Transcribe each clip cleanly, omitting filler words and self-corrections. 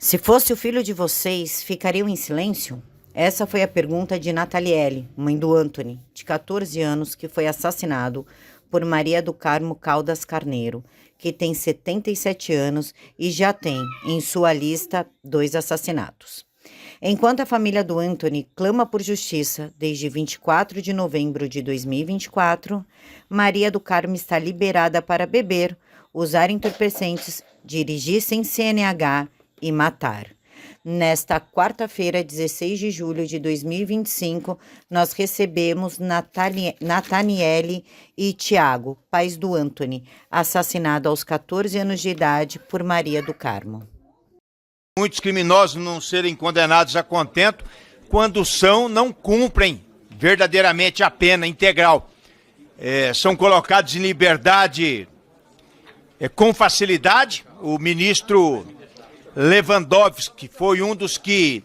Se fosse o filho de vocês, ficariam em silêncio? Essa foi a pergunta de Nataliele, mãe do Anthony, de 14 anos, que foi assassinado por Maria do Carmo Caldas Carneiro, que tem 77 anos e já tem em sua lista 2 assassinatos. Enquanto a família do Anthony clama por justiça desde 24 de novembro de 2024, Maria do Carmo está liberada para beber, usar entorpecentes, dirigir sem CNH e matar. Nesta quarta-feira, 16 de julho de 2025, nós recebemos Nathaniele e Tiago, pais do Anthony, assassinado aos 14 anos de idade por Maria do Carmo. Muitos criminosos não serem condenados a contento, quando são, não cumprem verdadeiramente a pena integral. São colocados em liberdade com facilidade. O ministro Lewandowski, que foi um dos que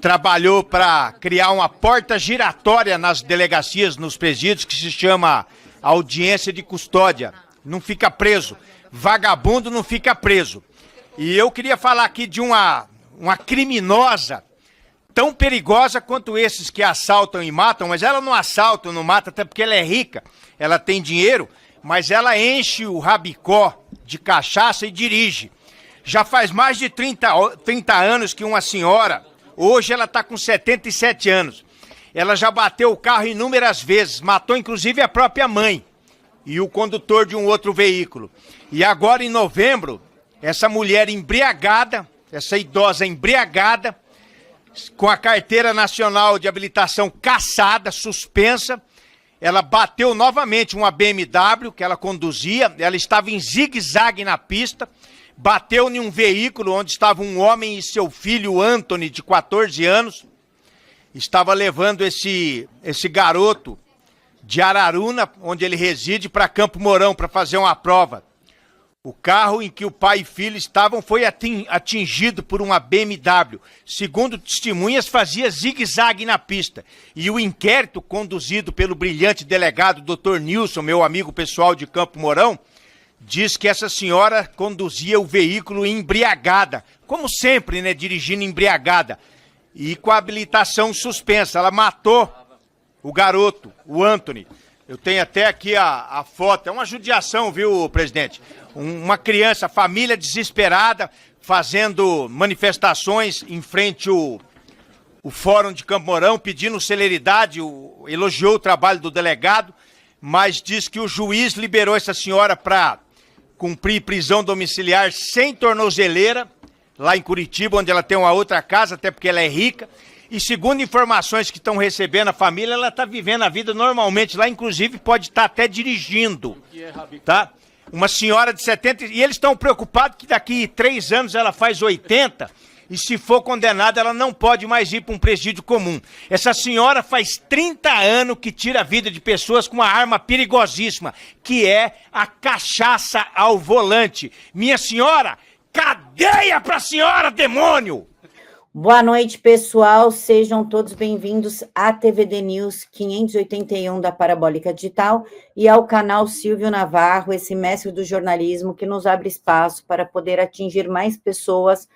trabalhou para criar uma porta giratória nas delegacias, nos presídios, que se chama audiência de custódia. Não fica preso. Vagabundo não fica preso. E eu queria falar aqui de uma criminosa tão perigosa quanto esses que assaltam e matam, mas ela não assalta, não mata, até porque ela é rica, ela tem dinheiro, mas ela enche o rabicó de cachaça e dirige. Já faz mais de 30 anos que uma senhora, hoje ela está com 77 anos, ela já bateu o carro inúmeras vezes, matou inclusive a própria mãe e o condutor de um outro veículo. E agora em novembro, essa mulher embriagada, essa idosa embriagada, com a carteira nacional de habilitação cassada, suspensa, ela bateu novamente uma BMW que ela conduzia, ela estava em zigue-zague na pista, bateu em um veículo onde estava um homem e seu filho Anthony, de 14 anos, estava levando esse garoto de Araruna, onde ele reside, para Campo Mourão, para fazer uma prova. O carro em que o pai e filho estavam foi atingido por uma BMW. Segundo testemunhas, fazia zigue-zague na pista. E o inquérito, conduzido pelo brilhante delegado Dr. Nilson, meu amigo pessoal de Campo Mourão, diz que essa senhora conduzia o veículo embriagada. Como sempre, né? Dirigindo embriagada. E com a habilitação suspensa. Ela matou o garoto, o Anthony. Eu tenho até aqui a foto. É uma judiação, viu, presidente? Uma criança, família desesperada, fazendo manifestações em frente ao Fórum de Campo Mourão, pedindo celeridade, elogiou o trabalho do delegado, mas diz que o juiz liberou essa senhora para cumprir prisão domiciliar sem tornozeleira, lá em Curitiba, onde ela tem uma outra casa, até porque ela é rica. E segundo informações que estão recebendo a família, ela está vivendo a vida normalmente lá, inclusive pode estar até dirigindo, tá? Uma senhora de 70, e eles estão preocupados que daqui 3 anos ela faz 80, e se for condenada ela não pode mais ir para um presídio comum. Essa senhora faz 30 anos que tira a vida de pessoas com uma arma perigosíssima, que é a cachaça ao volante. Minha senhora, cadeia pra senhora, demônio! Boa noite, pessoal. Sejam todos bem-vindos à TVD News 581 da Parabólica Digital e ao canal Silvio Navarro, esse mestre do jornalismo que nos abre espaço para poder atingir mais pessoas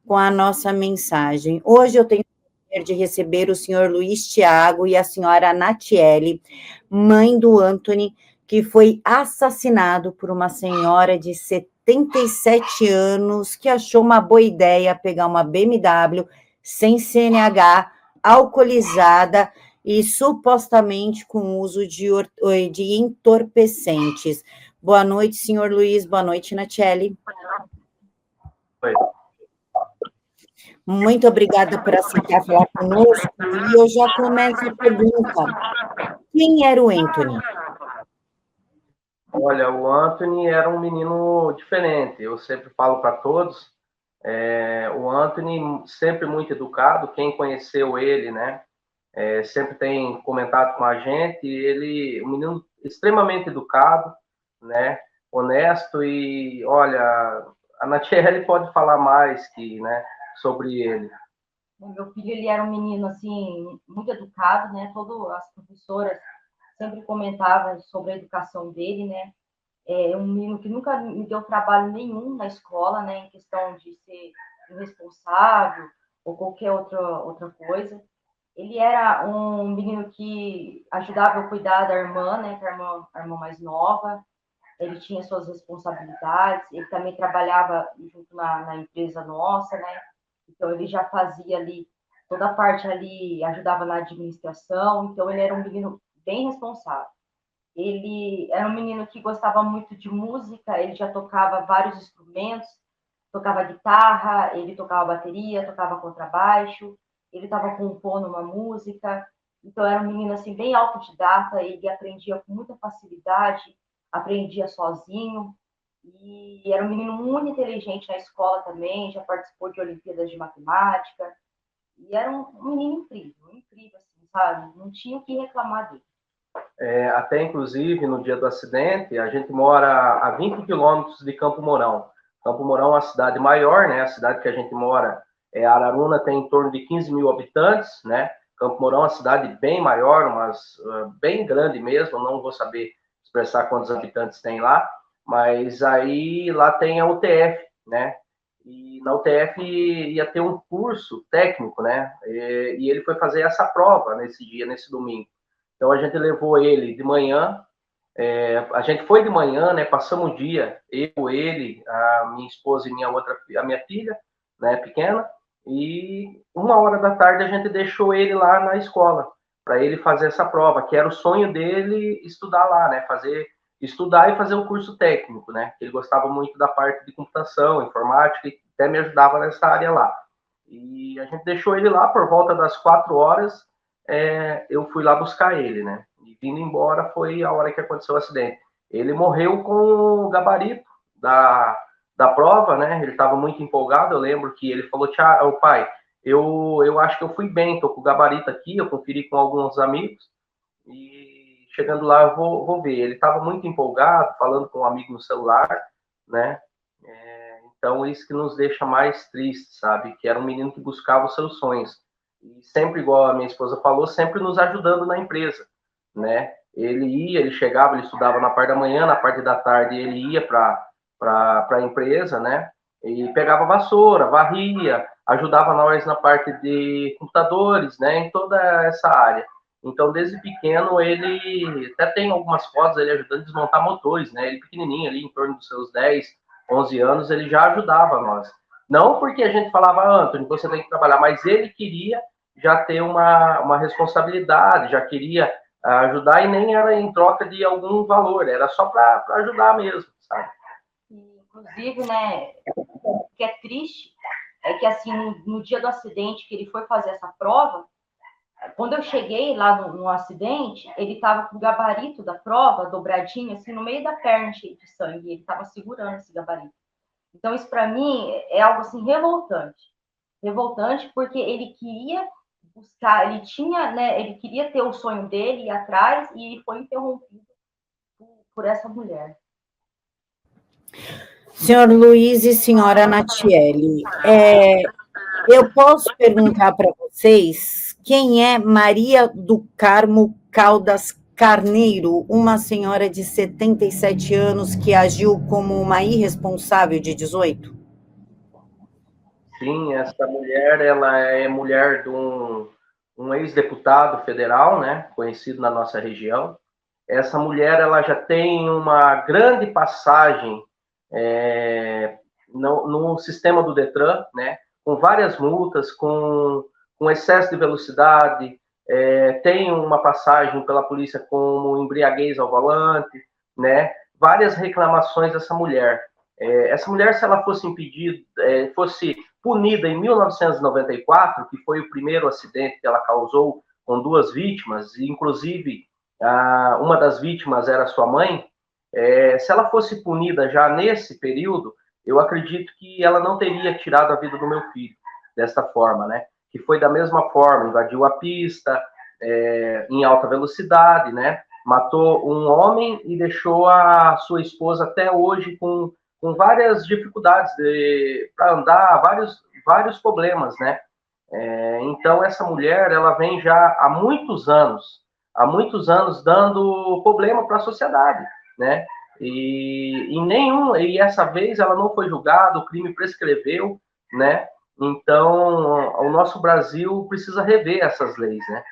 com a nossa mensagem. Hoje eu tenho o prazer de receber o senhor Luiz Tiago e a senhora Natiele, mãe do Anthony, que foi assassinado por uma senhora de 77 anos, que achou uma boa ideia pegar uma BMW sem CNH, alcoolizada e supostamente com uso de entorpecentes. Boa noite, senhor Luiz. Boa noite, Natiele. Oi. Muito obrigada por aceitar falar conosco. E eu já começo a pergunta. Quem era o Anthony? Olha, o Anthony era um menino diferente. Eu sempre falo para todos, o Anthony sempre muito educado. Quem conheceu ele, né, sempre tem comentado com a gente. Ele, um menino extremamente educado, né, honesto. E olha, a Natiele pode falar mais sobre ele. O meu filho, ele era um menino assim muito educado, né? Todas as professoras sempre comentavam sobre a educação dele, né? É um menino que nunca me deu trabalho nenhum na escola, né? Em questão de ser irresponsável ou qualquer outra coisa. Ele era um menino que ajudava a cuidar da irmã, né, que é a irmã mais nova. Ele tinha suas responsabilidades, ele também trabalhava junto na empresa nossa, né? Então ele já fazia ali toda a parte ali, ajudava na administração, então ele era um menino bem responsável. Ele era um menino que gostava muito de música, ele já tocava vários instrumentos, tocava guitarra, ele tocava bateria, tocava contrabaixo, ele estava compondo uma música, então era um menino assim bem autodidata, ele aprendia com muita facilidade, aprendia sozinho, e era um menino muito inteligente na escola também, já participou de Olimpíadas de Matemática, e era um menino incrível, assim, sabe? Não tinha o que reclamar dele. Até, inclusive, no dia do acidente, a gente mora a 20 quilômetros de Campo Mourão. Campo Mourão é uma cidade maior, né? A cidade que a gente mora, Araruna, tem em torno de 15 mil habitantes, né? Campo Mourão é uma cidade bem maior, mas bem grande mesmo, não vou saber expressar quantos habitantes tem lá, mas aí lá tem a UTF, né? E na UTF ia ter um curso técnico, né? E ele foi fazer essa prova nesse dia, nesse domingo. Então a gente levou ele de manhã, a gente foi de manhã, né? Passamos o dia, eu, ele, a minha esposa e a minha filha, né? Pequena, e 1 hora da tarde a gente deixou ele lá na escola para ele fazer essa prova, que era o sonho dele estudar lá, né? Estudar e fazer o curso técnico, né? Ele gostava muito da parte de computação, informática, e até me ajudava nessa área lá. E a gente deixou ele lá por volta das 4 horas. Eu fui lá buscar ele, né? E vindo embora foi a hora que aconteceu o acidente. Ele morreu com o gabarito da prova, né? Ele estava muito empolgado. Eu lembro que ele falou: pai, eu acho que eu fui bem, tô com o gabarito aqui. Eu conferi com alguns amigos e chegando lá eu vou ver. Ele estava muito empolgado, falando com um amigo no celular, né? Então isso que nos deixa mais tristes, sabe? Que era um menino que buscava os seus sonhos. E sempre, igual a minha esposa falou, sempre nos ajudando na empresa, né? Ele chegava, ele estudava na parte da manhã, na parte da tarde ele ia para a empresa, né? E pegava vassoura, varria, ajudava nós na parte de computadores, né? Em toda essa área. Então, desde pequeno, ele até tem algumas fotos ele ajudando a desmontar motores, né? Ele pequenininho ali, em torno dos seus 10, 11 anos, ele já ajudava nós. Não porque a gente falava: Antônio, você tem que trabalhar, mas ele queria já ter uma responsabilidade, já queria ajudar, e nem era em troca de algum valor, era só para ajudar mesmo, sabe? Inclusive, né, o que é triste é que, assim, no dia do acidente que ele foi fazer essa prova, quando eu cheguei lá no acidente, ele estava com o gabarito da prova dobradinho, assim, no meio da perna, cheio de sangue, ele estava segurando esse gabarito. Então, isso para mim é algo, assim, revoltante, porque ele queria buscar, ele tinha, né, ele queria ter o sonho dele ir atrás e foi interrompido por essa mulher. Senhor Luiz e senhora Natiele, eu posso perguntar para vocês quem é Maria do Carmo Caldas Carneiro, uma senhora de 77 anos que agiu como uma irresponsável de 18? Sim, essa mulher, ela é mulher de um ex-deputado federal, né, conhecido na nossa região. Essa mulher, ela já tem uma grande passagem no sistema do Detran, né, com várias multas, com excesso de velocidade, tem uma passagem pela polícia como embriaguez ao volante, né, várias reclamações dessa mulher. Essa mulher, se ela fosse fosse punida em 1994, que foi o primeiro acidente que ela causou com 2 vítimas, e inclusive uma das vítimas era sua mãe, se ela fosse punida já nesse período, eu acredito que ela não teria tirado a vida do meu filho desta forma, né? Que foi da mesma forma, invadiu a pista em alta velocidade, né? Matou um homem e deixou a sua esposa até hoje com várias dificuldades para andar, vários problemas, né? Então, essa mulher, ela vem já há muitos anos dando problema para a sociedade, né? E essa vez ela não foi julgada, o crime prescreveu, né? Então, o nosso Brasil precisa rever essas leis, né?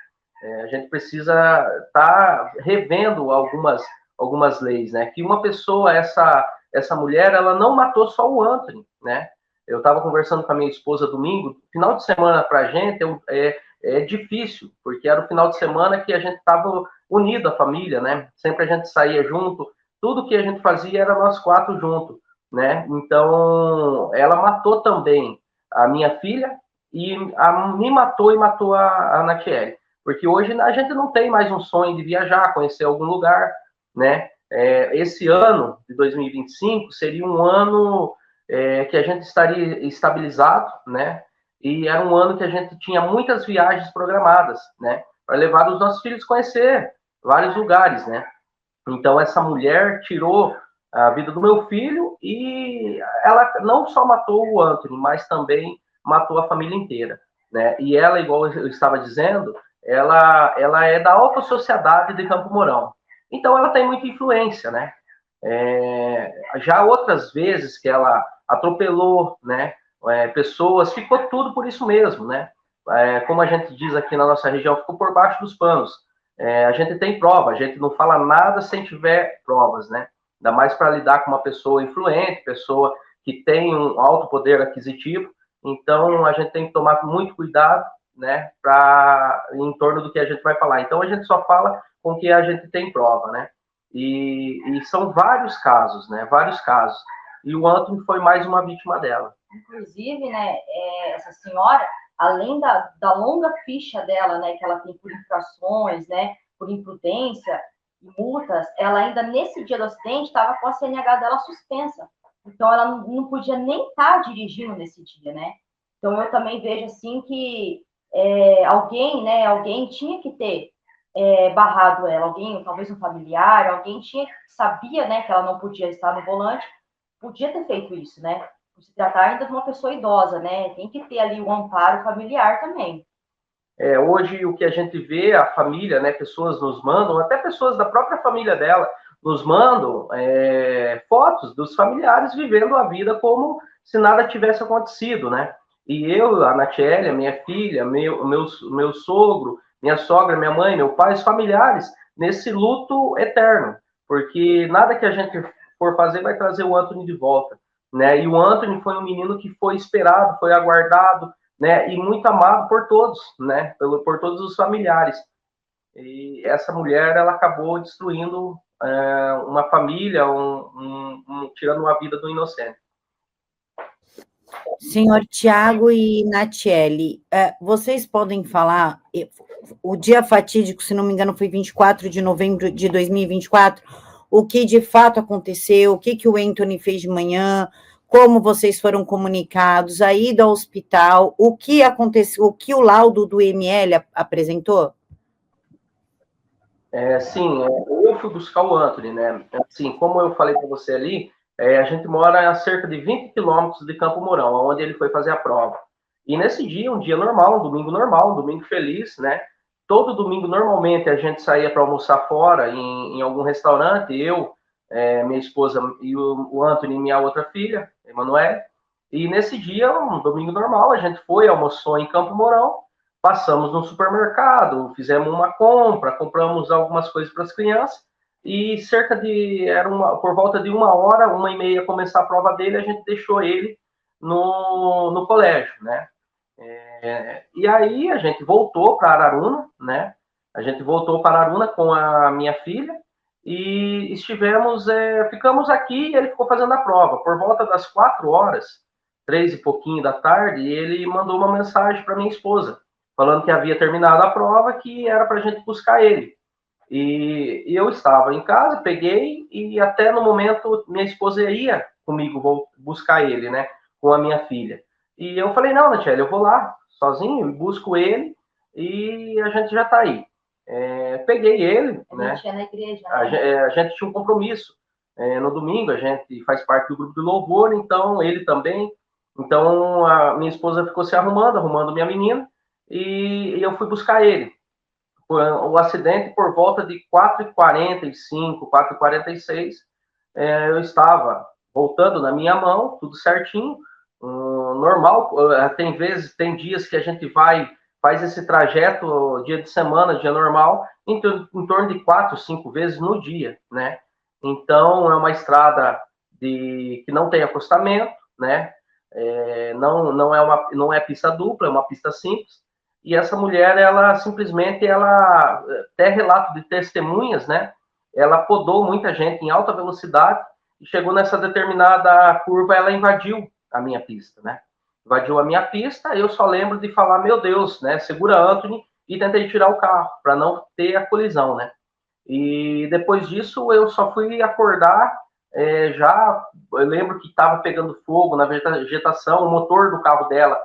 A gente precisa estar revendo algumas leis, né? Que uma pessoa, essa mulher, ela não matou só o Anthony, né? Eu estava conversando com a minha esposa domingo, final de semana para a gente é difícil, porque era o final de semana que a gente estava unido, a família, né? Sempre a gente saía junto, tudo que a gente fazia era nós quatro juntos, né? Então, ela matou também a minha filha e me matou e matou a Natiele. Porque hoje a gente não tem mais um sonho de viajar, conhecer algum lugar, né? Esse ano de 2025 seria um ano que a gente estaria estabilizado, né? E era um ano que a gente tinha muitas viagens programadas, né? Para levar os nossos filhos a conhecer vários lugares, né? Então essa mulher tirou a vida do meu filho e ela não só matou o Anthony, mas também matou a família inteira, né? E ela, igual eu estava dizendo, ela é da alta sociedade de Campo Mourão. Então ela tem muita influência, né? Já outras vezes que ela atropelou, né? Pessoas, ficou tudo por isso mesmo, né? Como a gente diz aqui na nossa região, ficou por baixo dos panos. A gente tem prova, a gente não fala nada sem tiver provas, né? Ainda mais para lidar com uma pessoa influente, pessoa que tem um alto poder aquisitivo. Então a gente tem que tomar muito cuidado, né? Em torno do que a gente vai falar. Então a gente só fala com o que a gente tem prova, né? E são vários casos, né? Vários casos. E o Anthony foi mais uma vítima dela. Inclusive, né, essa senhora, além da longa ficha dela, né, que ela tem por infrações, né, por imprudência e multas, ela ainda nesse dia do acidente estava com a CNH dela suspensa. Então, ela não podia nem estar dirigindo nesse dia, né? Então, eu também vejo assim que alguém tinha que ter barrado ela, alguém, talvez um familiar, alguém sabia, né, que ela não podia estar no volante, podia ter feito isso, né? Por se tratar ainda de uma pessoa idosa, né? Tem que ter ali o amparo familiar também. Hoje o que a gente vê, a família, né, pessoas nos mandam, até pessoas da própria família dela, nos mandam fotos dos familiares vivendo a vida como se nada tivesse acontecido, né? E eu, a Natiele, a minha filha, meu sogro, minha sogra, minha mãe, meu pai, os familiares, nesse luto eterno, porque nada que a gente for fazer vai trazer o Anthony de volta, né? E o Anthony foi um menino que foi esperado, foi aguardado, né, e muito amado por todos, né, por todos os familiares. E essa mulher, ela acabou destruindo uma família, tirando a vida do inocente. Senhor Tiago e Natiele, vocês podem falar, o dia fatídico, se não me engano, foi 24 de novembro de 2024, o que de fato aconteceu, o que o Anthony fez de manhã, como vocês foram comunicados, a ida ao hospital, o que aconteceu, o que o laudo do ML apresentou? Sim, eu fui buscar o Anthony, né? Assim, como eu falei para você ali, a gente mora a cerca de 20 quilômetros de Campo Mourão, onde ele foi fazer a prova. E nesse dia, um dia normal, um domingo feliz, né? Todo domingo, normalmente, a gente saía para almoçar fora, em algum restaurante, eu, minha esposa e o Anthony e minha outra filha, Emanuele. E nesse dia, um domingo normal, a gente foi, almoçou em Campo Mourão, passamos no supermercado, fizemos uma compra, compramos algumas coisas para as crianças, e por volta de 1h, 1h30, começar a prova dele, a gente deixou ele no colégio, né? E aí a gente voltou para Araruna, né? A gente voltou para Araruna com a minha filha e ficamos aqui e ele ficou fazendo a prova. Por volta das 4h, 3 e pouquinho da tarde, ele mandou uma mensagem para minha esposa, falando que havia terminado a prova, que era para a gente buscar ele. E eu estava em casa, peguei, e até no momento minha esposa ia comigo, vou buscar ele, né, com a minha filha. E eu falei, não, Natiele, eu vou lá, sozinho, busco ele, e a gente já está aí. Peguei ele, né? Gente ia na igreja, né? A gente tinha um compromisso. No domingo, a gente faz parte do grupo do louvor, então ele também. Então, a minha esposa ficou se arrumando minha menina, e eu fui buscar ele. O acidente, por volta de 4h45, 4h46, eu estava voltando na minha mão, tudo certinho, normal. Tem vezes, tem dias que a gente faz esse trajeto, dia de semana, dia normal, em torno de 4, 5 vezes no dia, né? Então, é uma estrada que não tem acostamento, né? Não é pista dupla, é uma pista simples. E essa mulher, ela simplesmente, até relato de testemunhas, né? Ela podou muita gente em alta velocidade e chegou nessa determinada curva, ela invadiu a minha pista, né? Invadiu a minha pista, eu só lembro de falar, meu Deus, né? Segura Anthony, e tentei tirar o carro para não ter a colisão, né? E depois disso eu só fui acordar, eu lembro que estava pegando fogo na vegetação, o motor do carro dela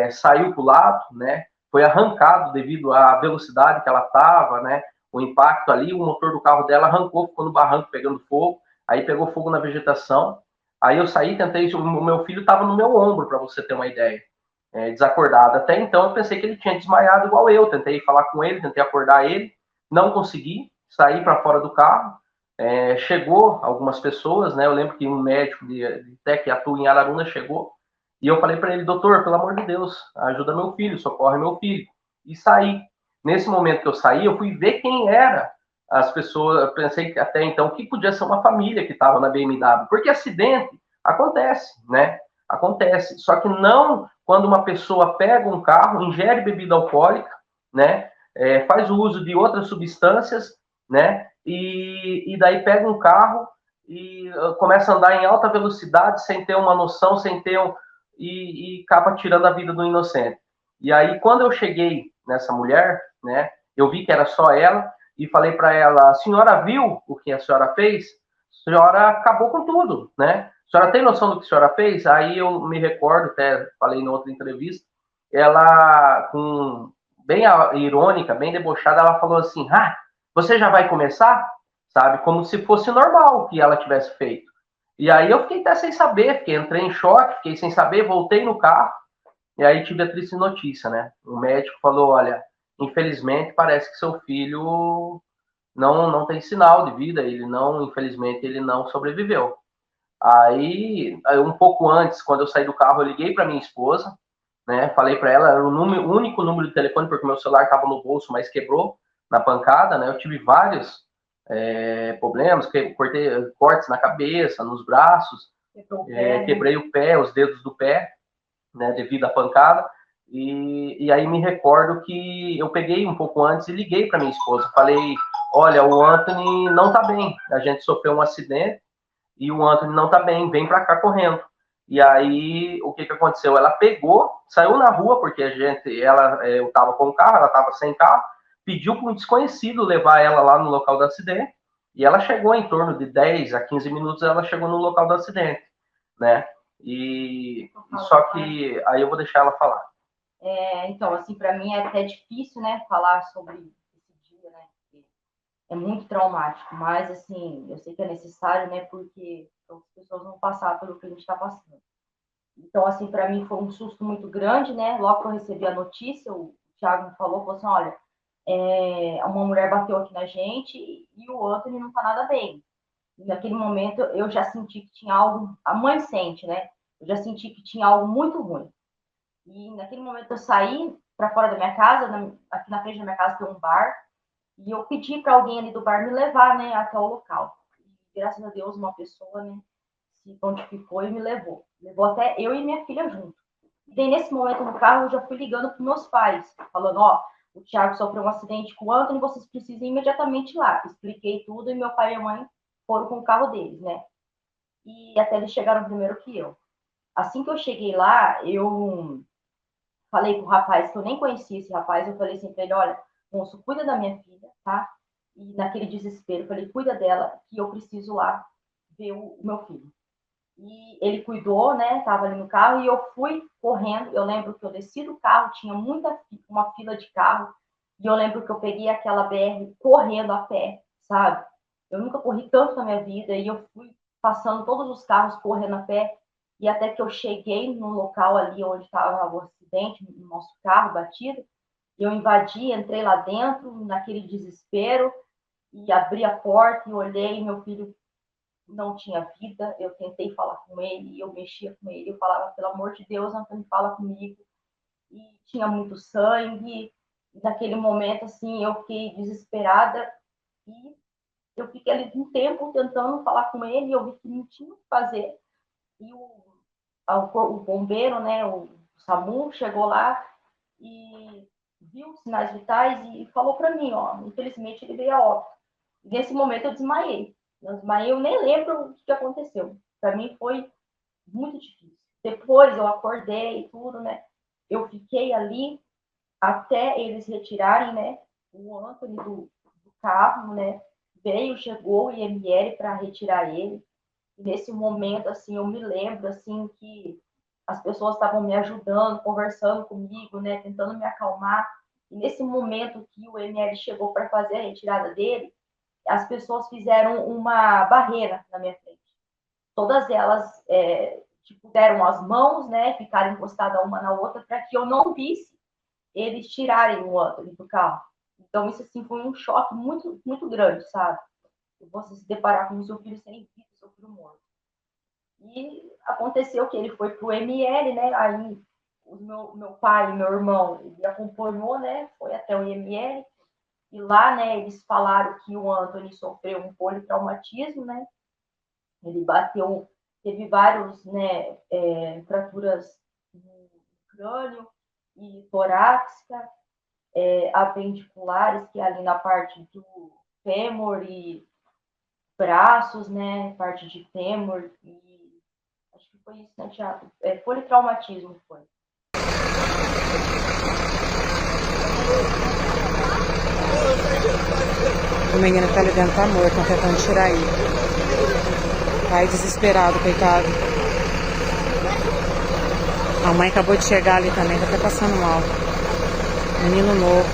saiu para o lado, né? Foi arrancado devido à velocidade que ela estava, né? O impacto ali, o motor do carro dela arrancou, ficou no barranco pegando fogo, aí pegou fogo na vegetação. Aí eu saí, tentei, o meu filho estava no meu ombro, para você ter uma ideia, desacordado. Até então eu pensei que ele tinha desmaiado igual eu, tentei falar com ele, tentei acordar ele, não consegui, saí para fora do carro. Chegou algumas pessoas, né? Eu lembro que um médico até que atua em Araruna chegou, e eu falei para ele, doutor, pelo amor de Deus, ajuda meu filho, socorre meu filho. E saí. Nesse momento que eu saí, eu fui ver quem era as pessoas. Eu pensei até então que podia ser uma família que estava na BMW, porque acidente acontece, né? Acontece. Só que não quando uma pessoa pega um carro, ingere bebida alcoólica, né? Faz o uso de outras substâncias, né? E daí pega um carro e começa a andar em alta velocidade sem ter uma noção, e acaba tirando a vida do inocente. E aí, quando eu cheguei nessa mulher, né, eu vi que era só ela e falei para ela, a senhora viu o que a senhora fez? A senhora acabou com tudo, né? A senhora tem noção do que a senhora fez? Aí eu me recordo, até falei em outra entrevista, ela, bem irônica, bem debochada, ela falou assim, você já vai começar? Sabe? Como se fosse normal o que ela tivesse feito. E aí eu fiquei até sem saber, entrei em choque, fiquei sem saber, voltei no carro, e aí tive a triste notícia, né? O médico falou, olha, infelizmente parece que seu filho não tem sinal de vida, infelizmente, ele não sobreviveu. Aí, um pouco antes, quando eu saí do carro, eu liguei para minha esposa, né? Falei para ela, era o único número de telefone, porque meu celular estava no bolso, mas quebrou na pancada, né? Eu tive vários problemas, cortei cortes na cabeça, nos braços, quebrei o pé, os dedos do pé, né? Devido à pancada. E aí me recordo que eu peguei um pouco antes e liguei para minha esposa. Falei, olha, o Anthony não está bem. A gente sofreu um acidente e o Anthony não está bem, vem para cá correndo. E aí, o que aconteceu? Ela pegou, saiu na rua, porque eu estava com o carro, ela estava sem carro, pediu para um desconhecido levar ela lá no local do acidente, e ela chegou em torno de 10 a 15 minutos, ela chegou no local do acidente, né? E só que aí eu vou deixar ela falar. Então, assim, para mim é até difícil, né, falar sobre esse dia, né? É muito traumático, mas assim, eu sei que é necessário, né, porque as pessoas vão passar pelo que a gente está passando. Então, assim, para mim foi um susto muito grande, né? Logo que eu recebi a notícia, o Thiago me falou assim, olha, uma mulher bateu aqui na gente e o Anthony não tá nada bem. E naquele momento eu já senti que tinha algo, a mãe sente, né? Eu já senti que tinha algo muito ruim. E naquele momento eu saí para fora da minha casa, aqui na frente da minha casa tem um bar, e eu pedi para alguém ali do bar me levar, né, até o local. E, graças a Deus, uma pessoa, né, se prontificou e me levou. Levou até eu e minha filha junto. E daí, nesse momento no carro, eu já fui ligando para meus pais, falando, o Thiago sofreu um acidente com o Anthony, vocês precisam ir imediatamente lá. Expliquei tudo e meu pai e a mãe foram com o carro deles, né? E até eles chegaram primeiro que eu. Assim que eu cheguei lá, eu falei com o rapaz, que eu nem conhecia esse rapaz, eu falei assim para ele, olha, moço, cuida da minha filha, tá? E naquele desespero, eu falei, cuida dela, que eu preciso lá ver o meu filho. E ele cuidou, né? Tava ali no carro e eu fui correndo. Eu lembro que eu desci do carro, tinha uma fila de carro. E eu lembro que eu peguei aquela BR correndo a pé, sabe? Eu nunca corri tanto na minha vida e eu fui passando todos os carros correndo a pé. E até que eu cheguei no local ali onde estava o acidente, no nosso carro batido, eu invadi, entrei lá dentro, naquele desespero, e abri a porta e olhei, meu filho não tinha vida. Eu tentei falar com ele, eu mexia com ele, eu falava, pelo amor de Deus, Antônio, fala comigo. E tinha muito sangue. E naquele momento, assim, eu fiquei desesperada e eu fiquei ali um tempo tentando falar com ele, e eu vi que não tinha o que fazer. E o bombeiro, né, o SAMU, chegou lá e viu os sinais vitais e falou para mim, ó, infelizmente ele veio a óbito. E nesse momento eu desmaiei. Eu nem lembro o que aconteceu. Para mim foi muito difícil. Depois eu acordei e tudo, né? Eu fiquei ali até eles retirarem, né, o Antônio do carro, né? Chegou o IML para retirar ele. E nesse momento, assim, eu me lembro, assim, que as pessoas estavam me ajudando, conversando comigo, né, tentando me acalmar. E nesse momento que o IML chegou para fazer a retirada dele, as pessoas fizeram uma barreira na minha frente. Todas elas tipo, deram as mãos, né, ficaram encostadas uma na outra para que eu não visse eles tirarem o Antônio do carro. Então, isso, assim, foi um choque muito, muito grande, sabe? Você se deparar com o seu filho sem vida, seu filho morto. E aconteceu que ele foi pro ML, né? Aí o meu pai e meu irmão, ele acompanhou, né? Foi até o IML. E lá, né, eles falaram que o Antônio sofreu um politraumatismo, né? Ele bateu, teve vários, né, fraturas no crânio e torácica, apendiculares, que é ali na parte do fêmur e braços, né, parte de fêmur, e acho que foi isso, né, Thiago? Politraumatismo foi. O menino que tá ali dentro tá morto, estão tentando tirar ele. Pai desesperado, coitado. A mãe acabou de chegar ali também, tá até passando mal. Menino novo.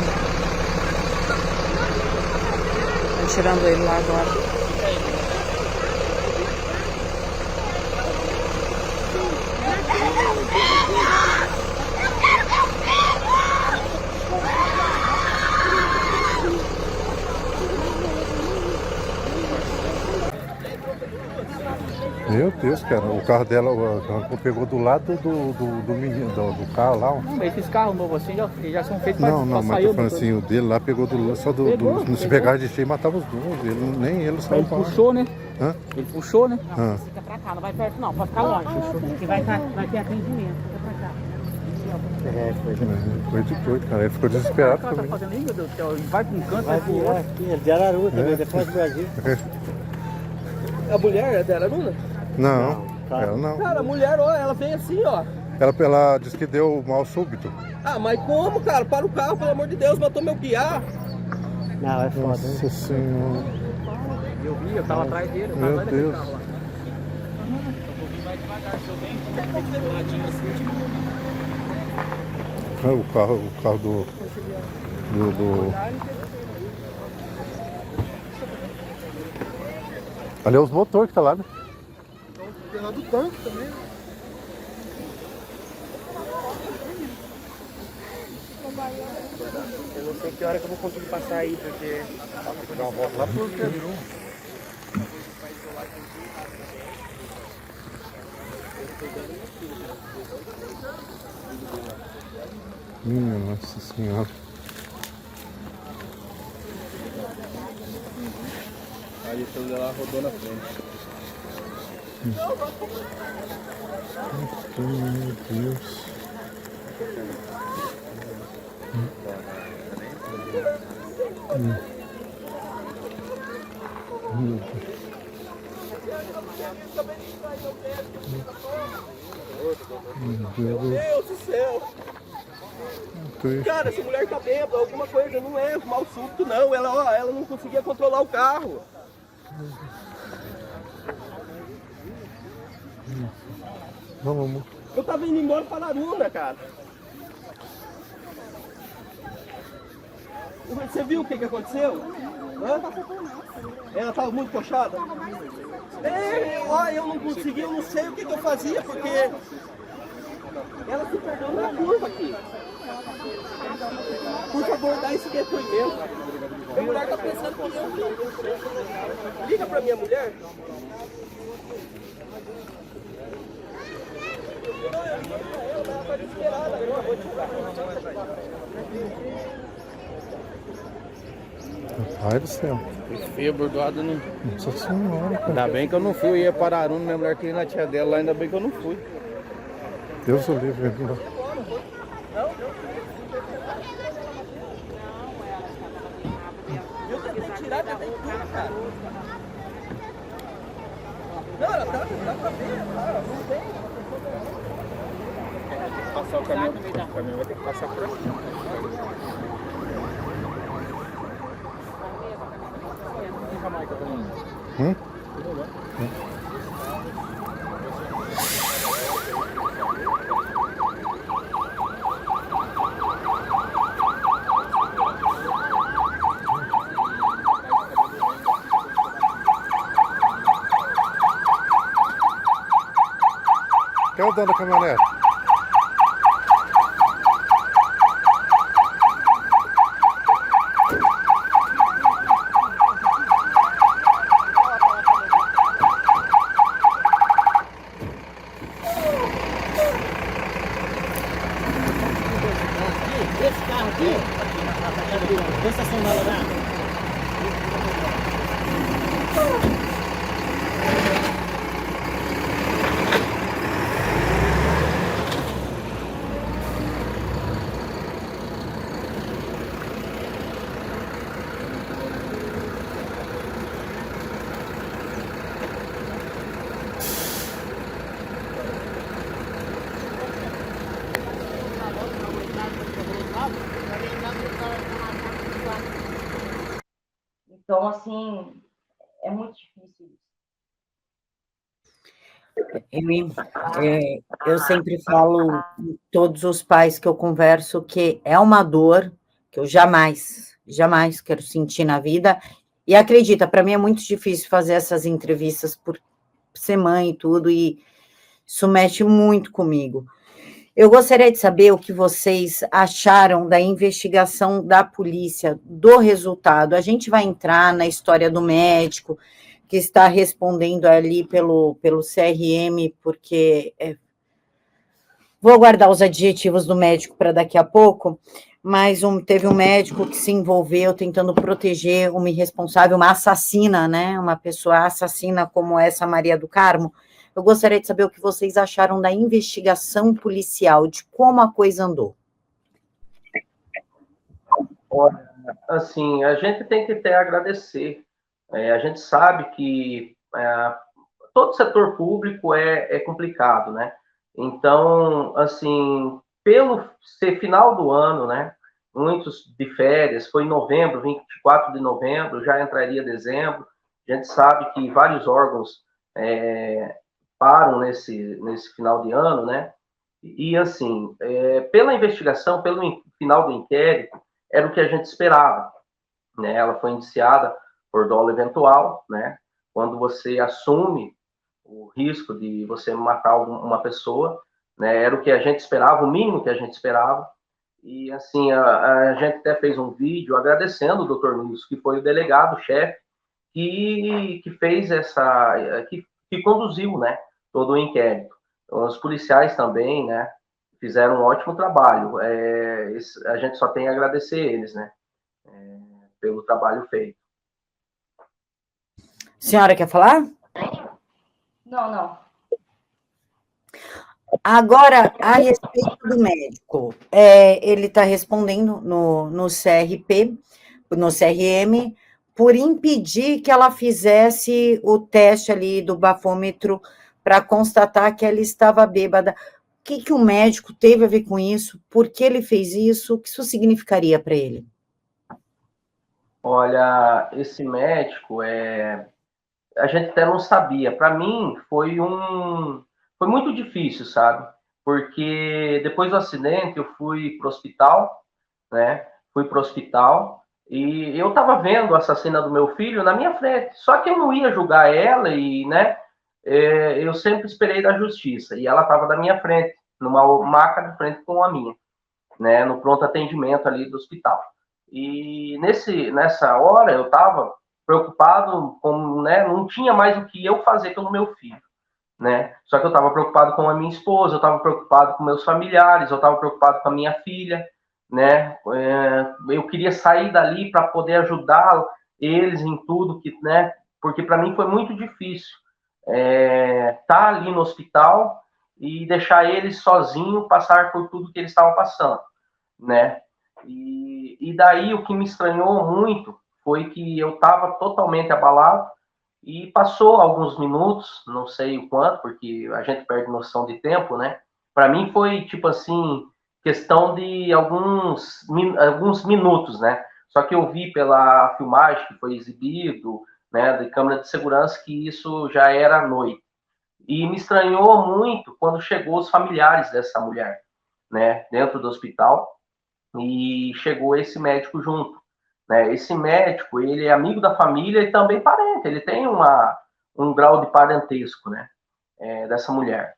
Estão tirando ele lá agora. Meu Deus, cara, o carro dela, o carro pegou do lado do menino, do carro lá. Não, esses carros novos assim já são feitos Não, pra mas sair tô falando assim, o dele lá pegou só do. Não se pegar de cheio, matava os dois. Nem ele saiu. Ele puxou, né? Hã? Ele puxou, né? Fica pra cá, não vai perto não, pode ficar longe. Que vai ter atendimento, fica pra cá. Foi de doido, cara. Ele ficou desesperado O que ela tá também. fazendo aí, meu Deus do céu? Ele vai pra um canto, Vai vai pro outro. aqui, ele é de Araruá também, depois do Brasil. A mulher é de Araruna? Não, ela não. Cara, a mulher, ó, ela veio assim, ó. Ela disse que deu mal súbito. Ah, mas como, cara? Para o carro, pelo amor de Deus, matou meu piá. Não, é foda. Nossa Senhora. Eu vi, eu tava atrás dele, eu tava Meu atrás daquele Deus. carro lá. Vai devagar, se eu venho, um ladinho assim. O carro do ali é os motores que tá lá, né? Tem lá do tanque também. Eu não sei que hora que eu vou conseguir passar aí, porque... Vou dar uma volta lá pro Pedro. Minha Nossa Senhora. Aí o celular rodou na frente. Meu Deus. Meu Deus do céu! Cara, essa mulher tá bêbada, alguma coisa, não é mal súbito não, ela não conseguia controlar o carro. Vamos, amor. Eu tava indo embora para Araruna, cara. Você viu o que aconteceu? Hã? Ela tava muito coxada? Eu não consegui, eu não sei o que eu fazia, porque ela se perdeu na curva aqui. Por favor, dá esse depoimento. A mulher tá pensando que eu... Liga pra minha mulher. Ai do céu. Esse feio bordoado não. Nossa senhora, cara. Ainda bem que eu não fui. Eu ia para Aruna, minha mulher queria ir na tia dela lá, ainda bem que eu não fui. Deus o livre. Eu tentei tirar, tentei tudo, cara. Não, ela dá pra ver, cara. Não tem. Passar o caminhão vai ter que passar por aqui. Quem é o dono da caminhonete? Esse carro aqui, vou estacionar lá. Então, assim, é muito difícil isso. Eu sempre falo a todos os pais que eu converso que é uma dor que eu jamais quero sentir na vida. E acredita, para mim é muito difícil fazer essas entrevistas por ser mãe e tudo, e isso mexe muito comigo. Eu gostaria de saber o que vocês acharam da investigação da polícia, do resultado. A gente vai entrar na história do médico, que está respondendo ali pelo CRM, porque vou aguardar os adjetivos do médico para daqui a pouco, mas teve um médico que se envolveu tentando proteger uma irresponsável, uma assassina, né? Uma pessoa assassina como essa Maria do Carmo. Eu gostaria de saber o que vocês acharam da investigação policial, de como a coisa andou. Olha, assim, a gente tem que até agradecer. A gente sabe que todo setor público é complicado, né? Então, assim, pelo ser final do ano, né? Muitos de férias, foi em novembro, 24 de novembro, já entraria dezembro. A gente sabe que vários órgãos param nesse final de ano, né? E assim, pela investigação, pelo final do inquérito, era o que a gente esperava, né? Ela foi indiciada por dolo eventual, né? Quando você assume o risco de você matar uma pessoa, né? Era o que a gente esperava, o mínimo que a gente esperava. E assim, a gente até fez um vídeo agradecendo o Dr. Nilson, que foi o delegado-chefe que fez que conduziu, né? Todo o inquérito. Então, os policiais também, né? Fizeram um ótimo trabalho. A gente só tem a agradecer eles, né? Pelo trabalho feito. Senhora quer falar? Não. Agora, a respeito do médico, ele está respondendo no CRP, no CRM, por impedir que ela fizesse o teste ali do bafômetro para constatar que ela estava bêbada. O que o médico teve a ver com isso? Por que ele fez isso? O que isso significaria para ele? Olha, esse médico, a gente até não sabia. Para mim, foi muito difícil, sabe? Porque depois do acidente, eu fui para o hospital, né? Fui para o hospital e eu estava vendo a assassina do meu filho na minha frente. Só que eu não ia julgar ela e, né? Eu sempre esperei da justiça. E ela estava na minha frente, numa maca de frente com a minha, né? No pronto atendimento ali do hospital. E nessa hora eu estava preocupado, né, não tinha mais o que eu fazer pelo meu filho. né? Só que eu estava preocupado com a minha esposa, eu estava preocupado com meus familiares, eu estava preocupado com a minha filha, né? Eu queria sair dali para poder ajudar eles em tudo, né? Porque para mim foi muito difícil estar ali no hospital e deixar eles sozinhos passar por tudo que eles estavam passando, né? E daí o que me estranhou muito foi que eu estava totalmente abalado e passou alguns minutos, não sei o quanto, porque a gente perde noção de tempo, né? Para mim foi tipo assim, questão de alguns minutos, né? Só que eu vi pela filmagem que foi exibido, né, de câmera de segurança, que isso já era noite. E me estranhou muito quando chegou os familiares dessa mulher, né, dentro do hospital, e chegou esse médico junto, né? Esse médico, ele é amigo da família e também parente, ele tem um grau de parentesco, né, dessa mulher.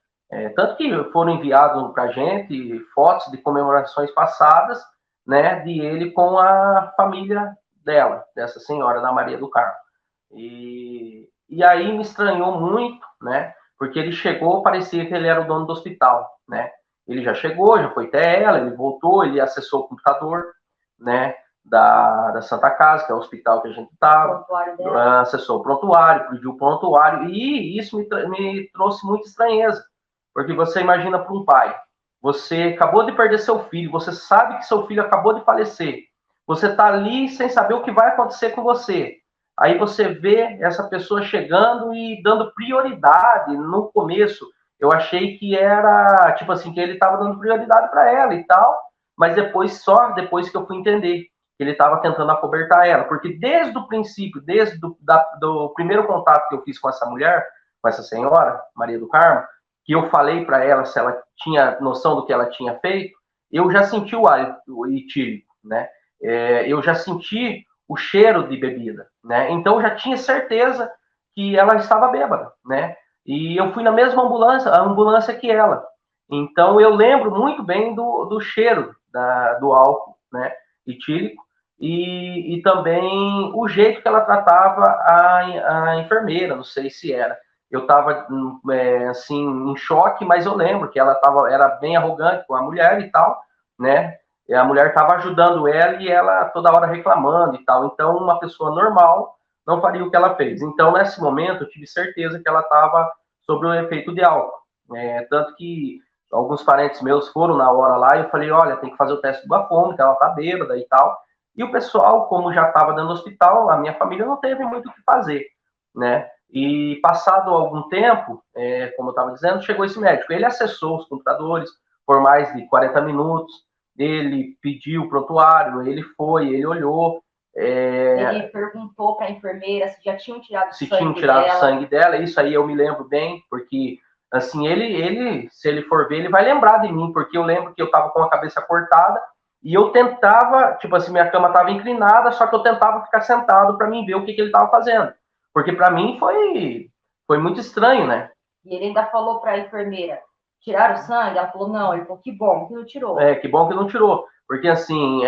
Tanto que foram enviados para a gente fotos de comemorações passadas, né, de ele com a família dela, dessa senhora, da Maria do Carmo. E aí me estranhou muito, né, porque ele chegou, parecia que ele era o dono do hospital, né? Ele já chegou, já foi até ela, ele voltou, ele acessou o computador, né, da Santa Casa, que é o hospital que a gente estava, acessou o prontuário, pediu o prontuário, e isso me trouxe muita estranheza, porque você imagina para um pai, você acabou de perder seu filho, você sabe que seu filho acabou de falecer, você está ali sem saber o que vai acontecer com você, aí você vê essa pessoa chegando e dando prioridade no começo. Eu achei que era, tipo assim, que ele estava dando prioridade para ela e tal, mas só depois que eu fui entender que ele estava tentando acobertar ela, porque desde o princípio, desde do primeiro contato que eu fiz com essa mulher, com essa senhora, Maria do Carmo, que eu falei para ela se ela tinha noção do que ela tinha feito, eu já senti o hálito etílico, né? Eu já senti o cheiro de bebida, né? Então eu já tinha certeza que ela estava bêbada, né? E eu fui na mesma ambulância, a ambulância que ela. Então eu lembro muito bem do cheiro do álcool, né, etílico, e também o jeito que ela tratava a enfermeira, não sei se era. Eu estava assim em choque, mas eu lembro que ela era bem arrogante com a mulher e tal, né? E a mulher estava ajudando ela e ela toda hora reclamando e tal. Então uma pessoa normal não faria o que ela fez. Então, nesse momento, eu tive certeza que ela estava sob o efeito de álcool. Tanto que alguns parentes meus foram na hora lá e eu falei, olha, tem que fazer o teste do bafômetro, ela tá bêbada e tal. E o pessoal, como já estava dentro do hospital, a minha família não teve muito o que fazer, né? E passado algum tempo, como eu estava dizendo, chegou esse médico. Ele acessou os computadores por mais de 40 minutos, ele pediu o prontuário, ele foi, ele olhou, ele perguntou para a enfermeira se já tinham tirado se tinham tirado o sangue dela. Isso aí eu me lembro bem, porque assim, ele se ele for ver, ele vai lembrar de mim, porque eu lembro que eu estava com a cabeça cortada e eu tentava, tipo assim, minha cama estava inclinada, só que eu tentava ficar sentado para mim ver o que ele estava fazendo, porque para mim foi muito estranho, né? E ele ainda falou para a enfermeira, tiraram o sangue? Ela falou, não. Ele falou, que bom que não tirou. Que bom que não tirou. Porque, assim,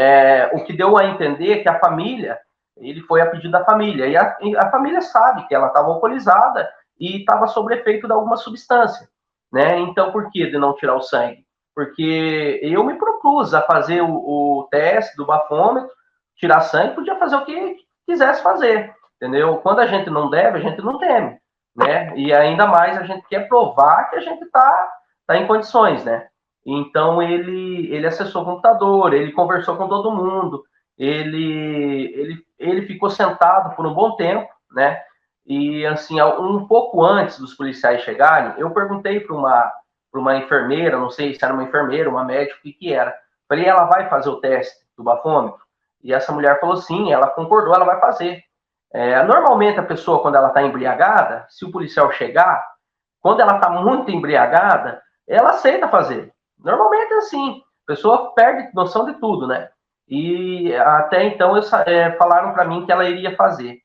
o que deu a entender é que a família, ele foi a pedido da família. E a família sabe que ela estava alcoolizada e estava sob efeito de alguma substância, né? Então, por que de não tirar o sangue? Porque eu me propus a fazer o teste do bafômetro, tirar sangue, podia fazer o que quisesse fazer, entendeu? Quando a gente não deve, a gente não teme, né? E ainda mais a gente quer provar que a gente está em condições, né? Então ele acessou o computador, ele conversou com todo mundo, ele ficou sentado por um bom tempo, né? E assim, um pouco antes dos policiais chegarem, eu perguntei para uma enfermeira, não sei se era uma enfermeira, uma médica, o que era. Falei, ela vai fazer o teste do bafômetro? E essa mulher falou sim, ela concordou, ela vai fazer. Normalmente a pessoa, quando ela está embriagada, se o policial chegar, quando ela está muito embriagada, ela aceita fazer. Normalmente é assim, a pessoa perde noção de tudo, né? E até então falaram para mim que ela iria fazer.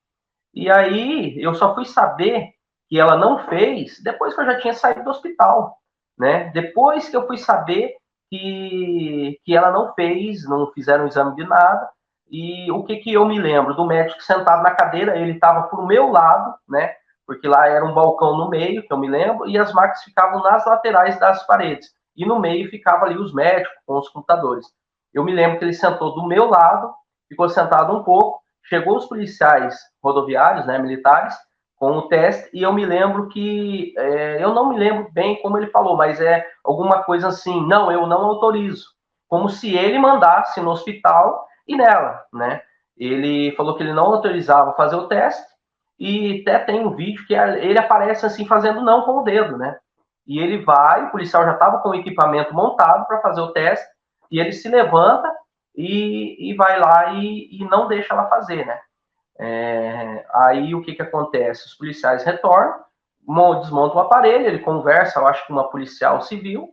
E aí eu só fui saber que ela não fez depois que eu já tinha saído do hospital, né? Depois que eu fui saber que ela não fez, não fizeram um exame de nada. E o que eu me lembro do médico sentado na cadeira, ele estava pro meu lado, né? porque lá era um balcão no meio, que eu me lembro, e as máquinas ficavam nas laterais das paredes, e no meio ficava ali os médicos com os computadores. Eu me lembro que ele sentou do meu lado, ficou sentado um pouco, chegou os policiais rodoviários, né, militares, com o teste, e eu me lembro que, eu não me lembro bem como ele falou, mas é alguma coisa assim, não, eu não autorizo, como se ele mandasse no hospital e nela, né? Ele falou que ele não autorizava fazer o teste, e até tem um vídeo que ele aparece assim, fazendo não com o dedo, né? E ele vai, o policial já estava com o equipamento montado para fazer o teste, e ele se levanta e vai lá e não deixa ela fazer, né? Aí o que acontece? Os policiais retornam, desmontam o aparelho, ele conversa, eu acho que uma policial civil,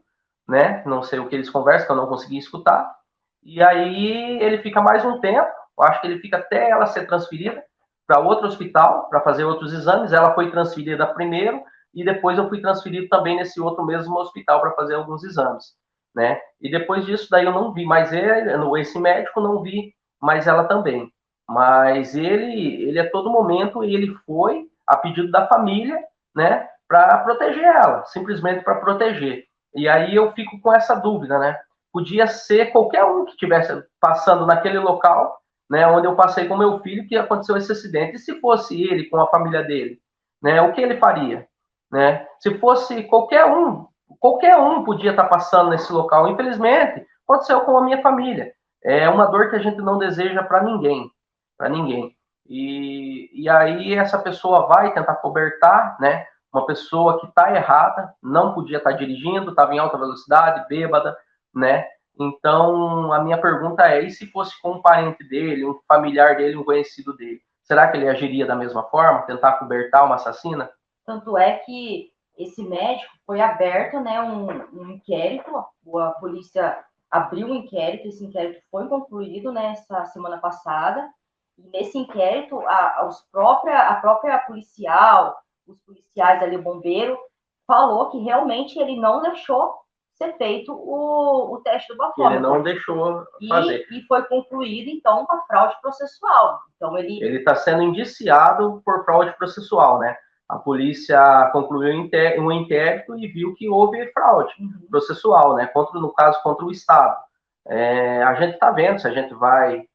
né? Não sei o que eles conversam, que eu não consegui escutar. E aí ele fica mais um tempo, eu acho que ele fica até ela ser transferida para outro hospital, para fazer outros exames. Ela foi transferida primeiro, e depois eu fui transferido também nesse outro mesmo hospital para fazer alguns exames, né? E depois disso, daí eu não vi mais esse médico, não vi mais ela também. Mas ele a todo momento, ele foi a pedido da família, né, para proteger ela, simplesmente para proteger. E aí eu fico com essa dúvida, né? Podia ser qualquer um que estivesse passando naquele local, né, onde eu passei com meu filho, que aconteceu esse acidente. E se fosse ele com a família dele, né, o que ele faria, né? Se fosse qualquer um podia estar passando nesse local. Infelizmente, aconteceu com a minha família. É uma dor que a gente não deseja para ninguém, para ninguém. E aí essa pessoa vai tentar cobertar, né? Uma pessoa que está errada, não podia estar dirigindo, estava em alta velocidade, bêbada, né? Então, a minha pergunta é, e se fosse com um parente dele, um familiar dele, um conhecido dele? Será que ele agiria da mesma forma, tentar cobertar uma assassina? Tanto é que esse médico foi aberto, né, um inquérito, a polícia abriu um inquérito, esse inquérito foi concluído nessa semana passada, e nesse inquérito a própria policial, os policiais ali, o bombeiro, falou que realmente ele não deixou ser feito o teste do bafômetro. Ele não deixou fazer. E foi concluído, então, com a fraude processual. Então, ele está sendo indiciado por fraude processual, né? A polícia concluiu um inquérito e viu que houve fraude processual, né? No caso, contra o Estado. A gente está vendo se a gente vai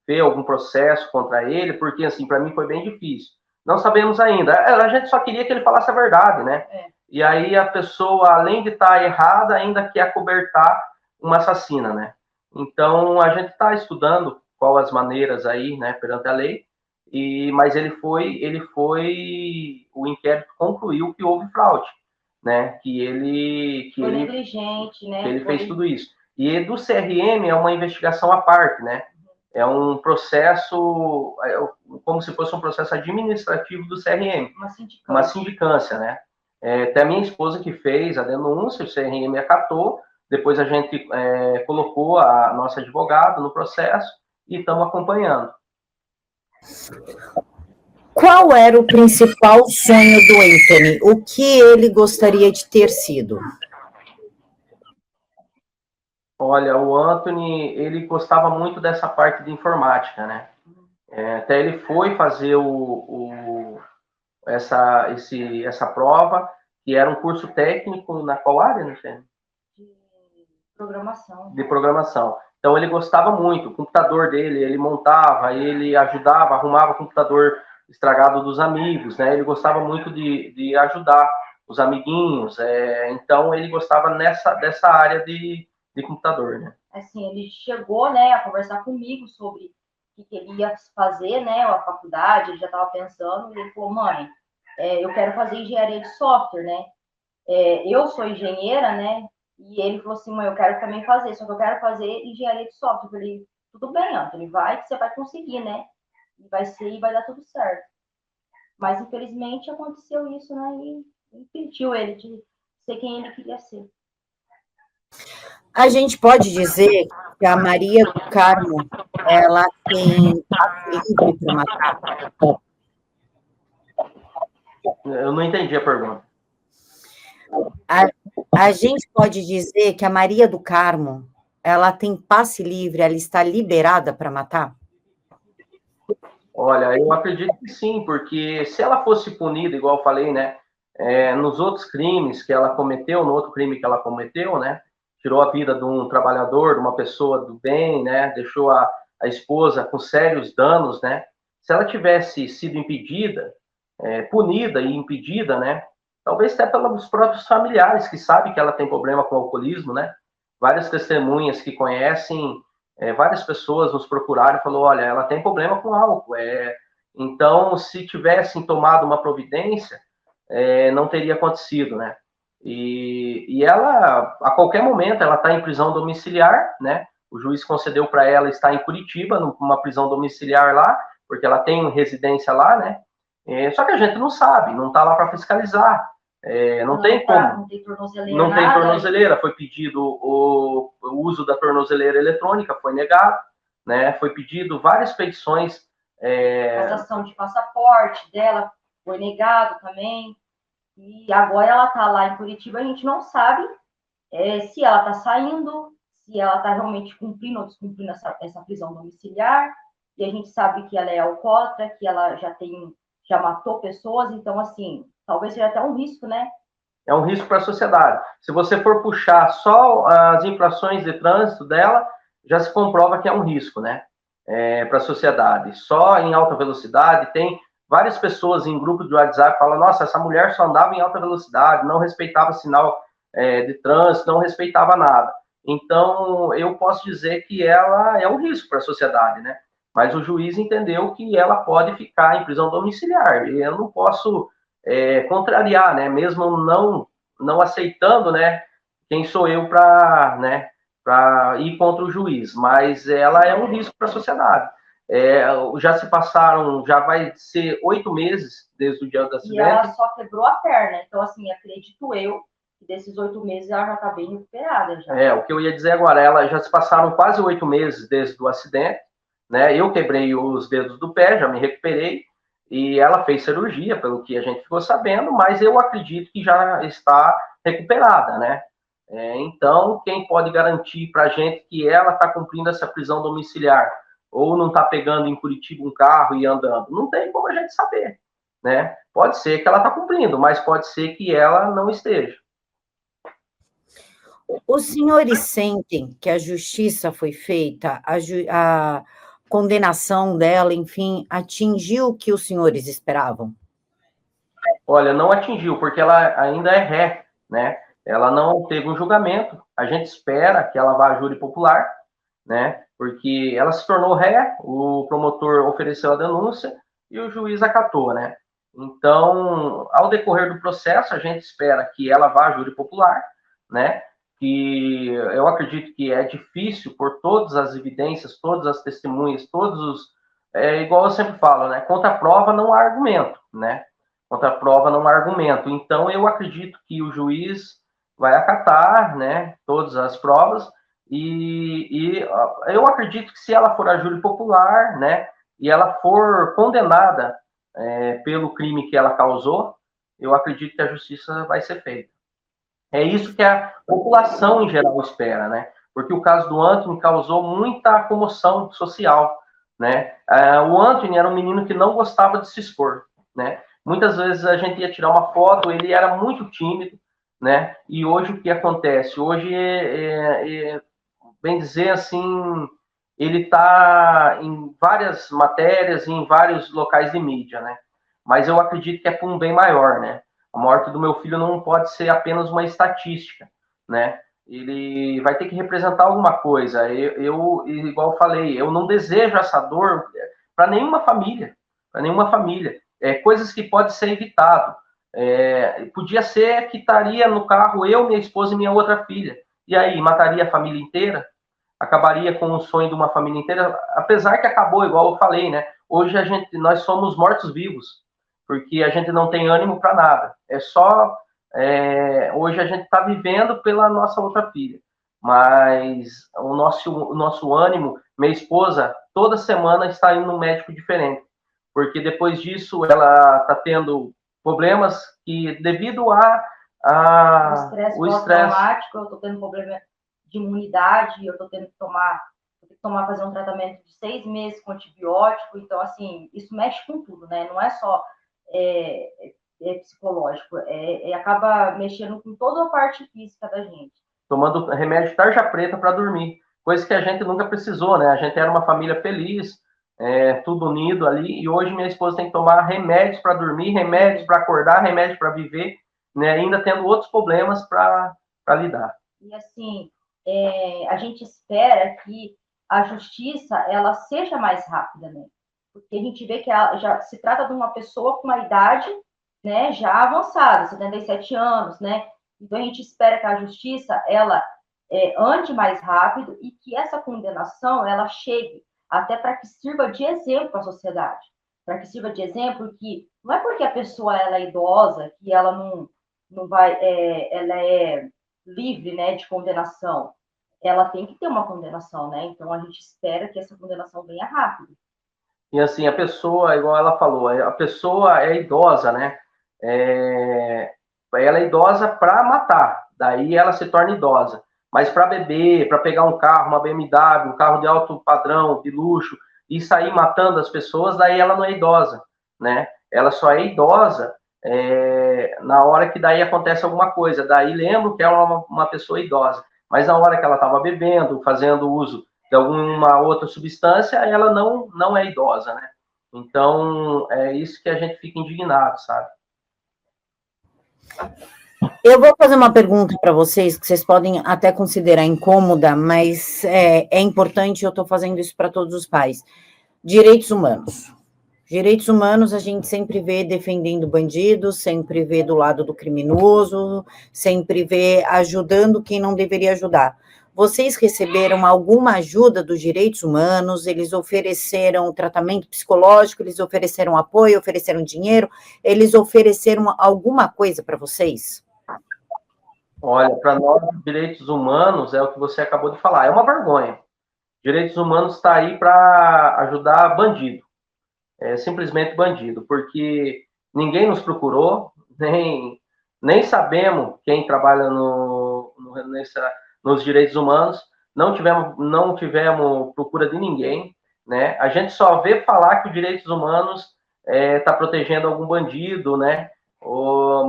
ter algum processo contra ele, porque, assim, para mim foi bem difícil. Não sabemos ainda. A gente só queria que ele falasse a verdade, né? E aí a pessoa, além de estar errada, ainda quer acobertar uma assassina, né? Então, a gente está estudando qual as maneiras aí, né, perante a lei, mas o inquérito concluiu que houve fraude, né? Que foi ele negligente, né? Que ele fez tudo isso. E do CRM é uma investigação à parte, né? É um processo, como se fosse um processo administrativo do CRM. Uma sindicância, né? Até a minha esposa que fez a denúncia, o CRM acatou, depois a gente colocou a nossa advogada no processo e estamos acompanhando. Qual era o principal sonho do Anthony? O que ele gostaria de ter sido? Olha, o Anthony, ele gostava muito dessa parte de informática, né? Até ele foi fazer essa prova, que era um curso técnico na qual área, não sei? De programação. Então, ele gostava muito. O computador dele, ele montava, ele ajudava, arrumava o computador estragado dos amigos, né? Ele gostava muito de ajudar os amiguinhos. Então, ele gostava dessa área de computador, né? Assim, ele chegou, né, a conversar comigo sobre o que ele ia fazer, né, a faculdade, ele já estava pensando, e ele falou, mãe, eu quero fazer engenharia de software, né? Eu sou engenheira, né? E ele falou assim, mãe, eu quero também fazer, só que eu quero fazer engenharia de software. Eu falei, tudo bem, Anthony, vai que você vai conseguir, né? E vai dar tudo certo. Mas, infelizmente, aconteceu isso, né? E impediu ele de ser quem ele queria ser. A gente pode dizer que a Maria do Carmo, ela tem passe livre para matar? Eu não entendi a pergunta. A gente pode dizer que a Maria do Carmo, ela tem passe livre, ela está liberada para matar? Olha, eu acredito que sim, porque se ela fosse punida, igual eu falei, né, nos outros crimes que ela cometeu, no outro crime que ela cometeu, né, tirou a vida de um trabalhador, de uma pessoa do bem, né, deixou a esposa com sérios danos, né, se ela tivesse sido impedida, punida e impedida, né, talvez até pelos próprios familiares que sabem que ela tem problema com o alcoolismo, né, várias testemunhas que conhecem, várias pessoas nos procuraram e falou, olha, ela tem problema com álcool, então se tivessem tomado uma providência, não teria acontecido, né? E ela, a qualquer momento, ela está em prisão domiciliar, né? O juiz concedeu para ela estar em Curitiba, numa prisão domiciliar lá, porque ela tem residência lá, né? Só que a gente não sabe, não está lá para fiscalizar, não tem como. Não tem tornozeleira. Não tem tornozeleira, foi pedido o uso da tornozeleira eletrônica, foi negado, né? Foi pedido várias petições. Cassação de passaporte dela foi negado também. E agora ela está lá em Curitiba, a gente não sabe se ela está saindo, se ela está realmente cumprindo ou descumprindo essa prisão domiciliar. E a gente sabe que ela é alcoólatra, que ela já matou pessoas, então, assim, talvez seja até um risco, né? É um risco para a sociedade. Se você for puxar só as infrações de trânsito dela, já se comprova que é um risco, né? Para a sociedade. Só em alta velocidade, tem várias pessoas em grupo de WhatsApp que falam, nossa, essa mulher só andava em alta velocidade, não respeitava sinal de trânsito, não respeitava nada. Então, eu posso dizer que ela é um risco para a sociedade, né? Mas o juiz entendeu que ela pode ficar em prisão domiciliar. E eu não posso contrariar, né? Mesmo não aceitando, né? Quem sou eu para, né? Para ir contra o juiz? Mas ela é um risco para a sociedade. Já se passaram, já vai ser 8 meses desde o dia do acidente. E ela só quebrou a perna. Então, assim, acredito eu que desses 8 meses ela já está bem recuperada. Já. O que eu ia dizer agora, ela já se passaram quase 8 meses desde o acidente, né? Eu quebrei os dedos do pé, já me recuperei, e ela fez cirurgia, pelo que a gente ficou sabendo, mas eu acredito que já está recuperada, né? Então, quem pode garantir para a gente que ela está cumprindo essa prisão domiciliar ou não está pegando em Curitiba um carro e andando? Não tem como a gente saber, né? Pode ser que ela está cumprindo, mas pode ser que ela não esteja. Os senhores sentem que a justiça foi feita, a condenação dela, enfim, atingiu o que os senhores esperavam? Olha, não atingiu, porque ela ainda é ré, né? Ela não teve um julgamento. A gente espera que ela vá a júri popular, né? Porque ela se tornou ré, o promotor ofereceu a denúncia e o juiz acatou, né? Então, ao decorrer do processo, a gente espera que ela vá a júri popular, né? Que eu acredito que é difícil por todas as evidências, todas as testemunhas, todos os... igual eu sempre falo, né? Contra a prova não há argumento, né? Contra a prova não há argumento. Então, eu acredito que o juiz vai acatar, né, todas as provas, e eu acredito que se ela for a júri popular, né, e ela for condenada pelo crime que ela causou, eu acredito que a justiça vai ser feita. É isso que a população em geral espera, né? Porque o caso do Anthony causou muita comoção social, né? O Anthony era um menino que não gostava de se expor, né? Muitas vezes a gente ia tirar uma foto, ele era muito tímido, né? E hoje o que acontece? Hoje, bem dizer assim, ele está em várias matérias, em vários locais de mídia, né? Mas eu acredito que é por um bem maior, né? A morte do meu filho não pode ser apenas uma estatística, né? Ele vai ter que representar alguma coisa. Igual eu falei, eu não desejo essa dor para nenhuma família, coisas que podem ser evitado. Podia ser que estaria no carro eu, minha esposa e minha outra filha. E aí, mataria a família inteira? Acabaria com o sonho de uma família inteira? Apesar que acabou, igual eu falei, né? Hoje nós somos mortos-vivos, porque a gente não tem ânimo para nada. Hoje a gente está vivendo pela nossa outra filha. Mas o nosso ânimo, minha esposa, toda semana está indo num médico diferente. Porque depois disso ela está tendo problemas que, devido o estresse pós-traumático, eu estou tendo problema de imunidade, eu estou tendo que tomar vou ter que fazer um tratamento de 6 meses com antibiótico, então, assim, isso mexe com tudo, né? Não é só psicológico, acaba mexendo com toda a parte física da gente. Tomando remédio tarja preta para dormir, coisa que a gente nunca precisou, né? A gente era uma família feliz, tudo unido ali, e hoje minha esposa tem que tomar remédios para dormir, remédios para acordar, remédios para viver, né? Ainda tendo outros problemas para lidar. E assim, a gente espera que a justiça ela seja mais rápida, né? Porque a gente vê que ela já se trata de uma pessoa com uma idade, né, já avançada, 77 anos, né? Então a gente espera que a justiça ela ande mais rápido e que essa condenação ela chegue até para que sirva de exemplo para a sociedade, para que sirva de exemplo que não é porque a pessoa ela é idosa que ela não vai, ela é livre, né, de condenação. Ela tem que ter uma condenação, né? Então a gente espera que essa condenação venha rápido. E assim, a pessoa, igual ela falou, a pessoa é idosa, né? Ela é idosa para matar, daí ela se torna idosa. Mas para beber, para pegar um carro, uma BMW, um carro de alto padrão, de luxo, e sair matando as pessoas, daí ela não é idosa, né? Ela só é idosa na hora que daí acontece alguma coisa. Daí lembro que é uma pessoa idosa. Mas na hora que ela estava bebendo, fazendo uso de alguma outra substância, ela não é idosa, né? Então, é isso que a gente fica indignado, sabe? Eu vou fazer uma pergunta para vocês, que vocês podem até considerar incômoda, mas é importante, eu estou fazendo isso para todos os pais. Direitos humanos. Direitos humanos a gente sempre vê defendendo bandidos, sempre vê do lado do criminoso, sempre vê ajudando quem não deveria ajudar. Vocês receberam alguma ajuda dos direitos humanos? Eles ofereceram tratamento psicológico, eles ofereceram apoio, ofereceram dinheiro, eles ofereceram alguma coisa para vocês? Olha, para nós, direitos humanos é o que você acabou de falar, é uma vergonha. Direitos humanos está aí para ajudar bandido, simplesmente bandido, porque ninguém nos procurou, nem sabemos quem trabalha nos direitos humanos, não tivemos procura de ninguém, né? A gente só vê falar que os direitos humanos está protegendo algum bandido, né?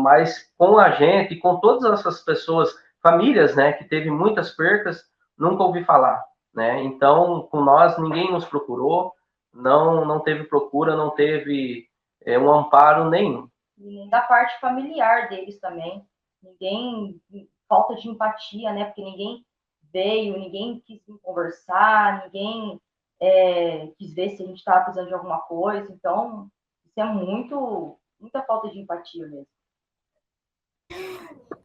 Mas com a gente, com todas essas pessoas, famílias, né, que teve muitas percas, nunca ouvi falar, né? Então, com nós, ninguém nos procurou, não teve procura, não teve um amparo nenhum. E da parte familiar deles também, ninguém, falta de empatia, né? Porque ninguém veio, ninguém quis conversar, ninguém quis ver se a gente estava precisando de alguma coisa. Então, isso é muita falta de empatia mesmo.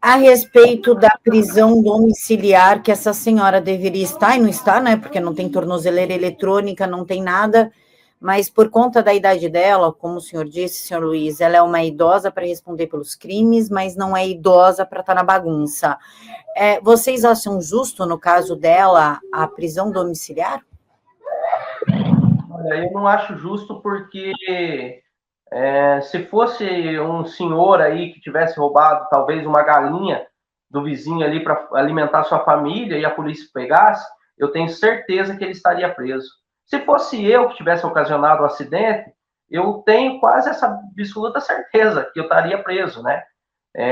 A respeito da prisão domiciliar que essa senhora deveria estar, e não está, né? Porque não tem tornozeleira eletrônica, não tem nada, mas por conta da idade dela, como o senhor disse, senhor Luiz, ela é uma idosa para responder pelos crimes, mas não é idosa para estar na bagunça. Vocês acham justo, no caso dela, a prisão domiciliar? Olha, eu não acho justo porque se fosse um senhor aí que tivesse roubado talvez uma galinha do vizinho ali para alimentar sua família e a polícia pegasse, eu tenho certeza que ele estaria preso. Se fosse eu que tivesse ocasionado o acidente, eu tenho quase essa absoluta certeza que eu estaria preso, né?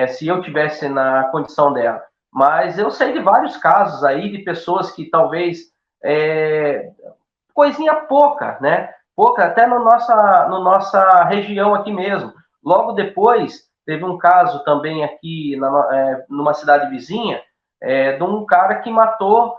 Se eu tivesse na condição dela. Mas eu sei de vários casos aí de pessoas que talvez coisinha pouca, né? Pouca, até na nossa região aqui mesmo. Logo depois, teve um caso também aqui numa cidade vizinha, de um cara que matou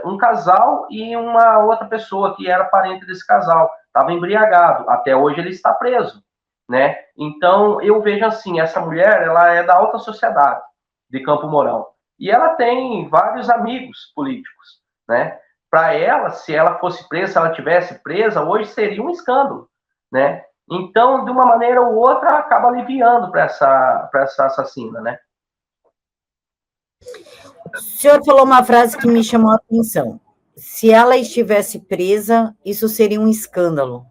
um casal e uma outra pessoa que era parente desse casal. Estava embriagado. Até hoje ele está preso, né? Então, eu vejo assim, essa mulher, ela é da alta sociedade de Campo Mourão. E ela tem vários amigos políticos, né? Para ela, se ela fosse presa, se ela tivesse presa, hoje seria um escândalo, né? Então, de uma maneira ou outra, acaba aliviando para essa assassina, né? O senhor falou uma frase que me chamou a atenção. Se ela estivesse presa, isso seria um escândalo.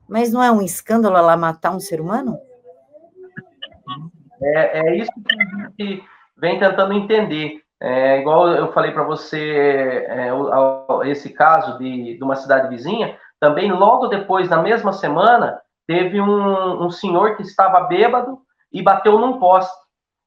Mas não é um escândalo ela matar um ser humano? É isso que a gente vem tentando entender. Igual eu falei para você, esse caso de uma cidade vizinha, também logo depois, na mesma semana, teve um senhor que estava bêbado e bateu num poste.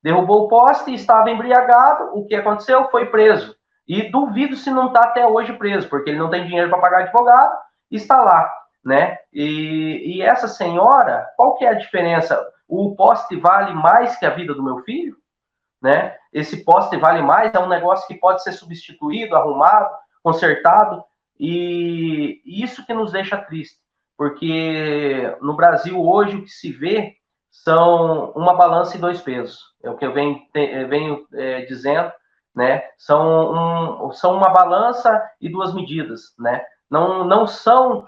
Derrubou o poste e estava embriagado. O que aconteceu? Foi preso. E duvido se não está até hoje preso, porque ele não tem dinheiro para pagar advogado e está lá, né? E essa senhora, qual que é a diferença? O poste vale mais que a vida do meu filho? Né? Esse poste vale mais, é um negócio que pode ser substituído, arrumado, consertado, e isso que nos deixa triste, porque no Brasil hoje o que se vê são uma balança e dois pesos, é o que eu venho dizendo, né? São uma balança e duas medidas, né? Não são,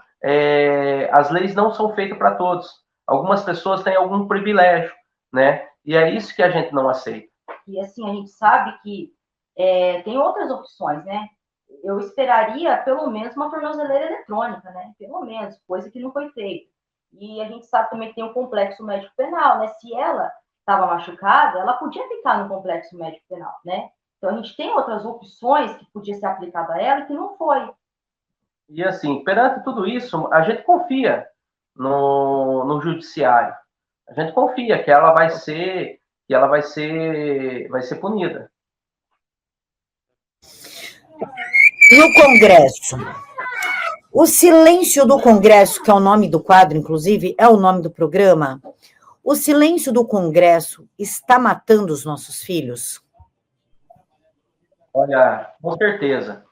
as leis não são feitas para todos, algumas pessoas têm algum privilégio, né? E é isso que a gente não aceita. E assim, a gente sabe que tem outras opções, né? Eu esperaria pelo menos uma tornozeleira eletrônica, né? Pelo menos, coisa que não foi feita. E a gente sabe também que tem um complexo médico penal, né? Se ela estava machucada, ela podia ficar no complexo médico penal, né? Então a gente tem outras opções que podia ser aplicada a ela e que não foi. E assim, perante tudo isso, a gente confia no judiciário. A gente confia que ela vai ser punida. No Congresso, o silêncio do Congresso, que é o nome do quadro, inclusive, é o nome do programa. O silêncio do Congresso está matando os nossos filhos? Olha, com certeza.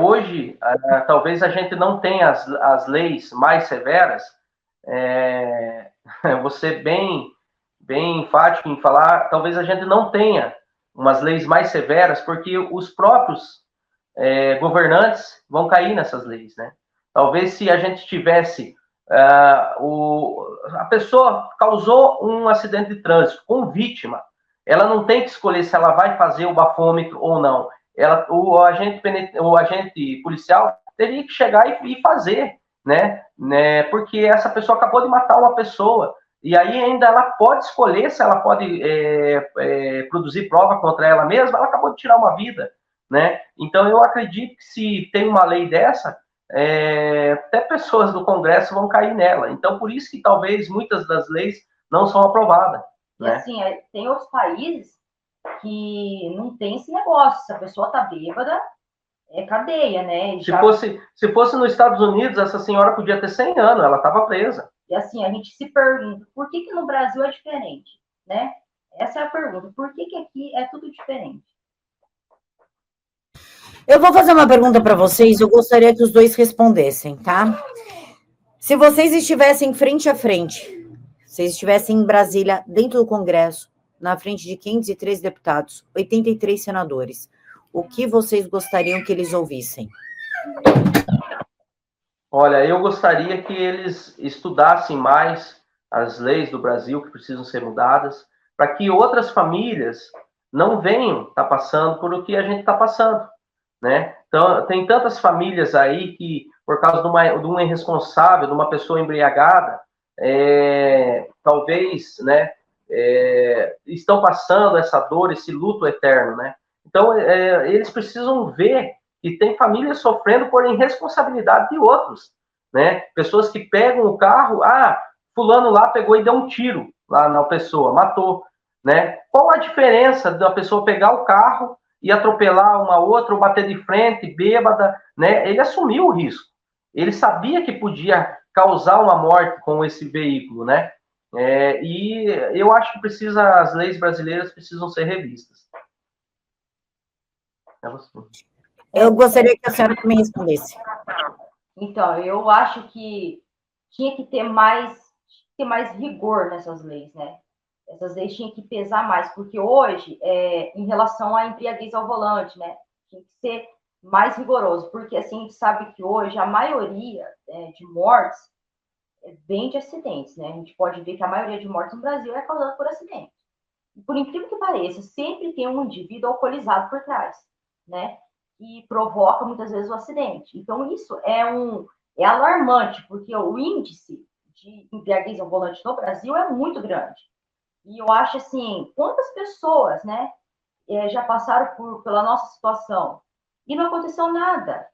Hoje, talvez a gente não tenha as leis mais severas. Vou ser bem enfático em falar, talvez a gente não tenha umas leis mais severas, porque os próprios governantes vão cair nessas leis, né? Talvez se a gente tivesse a pessoa causou um acidente de trânsito com vítima, ela não tem que escolher se ela vai fazer o bafômetro ou não. O agente policial teria que chegar e fazer, né? Porque essa pessoa acabou de matar uma pessoa. E aí ainda ela pode escolher se ela pode produzir prova contra ela mesma, ela acabou de tirar uma vida, né? Então eu acredito que se tem uma lei dessa, até pessoas do Congresso vão cair nela. Então por isso que talvez muitas das leis não são aprovadas. E né? assim, tem outros países que não tem esse negócio, se a pessoa tá bêbada, é cadeia, né? Se fosse nos Estados Unidos, essa senhora podia ter 100 anos, ela estava presa. E assim, a gente se pergunta, por que no Brasil é diferente, né? Essa é a pergunta, por que aqui é tudo diferente? Eu vou fazer uma pergunta para vocês, eu gostaria que os dois respondessem, tá? Se vocês estivessem frente a frente, vocês estivessem em Brasília, dentro do Congresso, na frente de 503 deputados, 83 senadores, o que vocês gostariam que eles ouvissem? Olha, eu gostaria que eles estudassem mais as leis do Brasil que precisam ser mudadas, para que outras famílias não venham estar passando por o que a gente está passando, né? Então, tem tantas famílias aí que, por causa de um irresponsável, de uma pessoa embriagada, talvez, né, estão passando essa dor, esse luto eterno, né? Então, eles precisam ver que tem famílias sofrendo por irresponsabilidade de outros, né? Pessoas que pegam o carro, fulano lá pegou e deu um tiro lá na pessoa, matou, né? Qual a diferença da pessoa pegar o carro e atropelar uma outra, ou bater de frente, bêbada, né? Ele assumiu o risco. Ele sabia que podia causar uma morte com esse veículo, né? E eu acho que as leis brasileiras precisam ser revistas. Eu gostaria que a senhora também respondesse. Então, eu acho que tinha que ter mais rigor nessas leis, né? Essas leis tinham que pesar mais, porque hoje, em relação à embriaguez ao volante, né? Tinha que ser mais rigoroso, porque assim, a gente sabe que hoje a maioria de mortes vem de acidentes, né? A gente pode ver que a maioria de mortes no Brasil é causada por acidentes. E por incrível que pareça, sempre tem um indivíduo alcoolizado por trás, né? E provoca muitas vezes o acidente. Então, isso é alarmante, porque o índice de embriaguez ao volante no Brasil é muito grande. E eu acho assim, quantas pessoas, né, já passaram pela nossa situação e não aconteceu nada.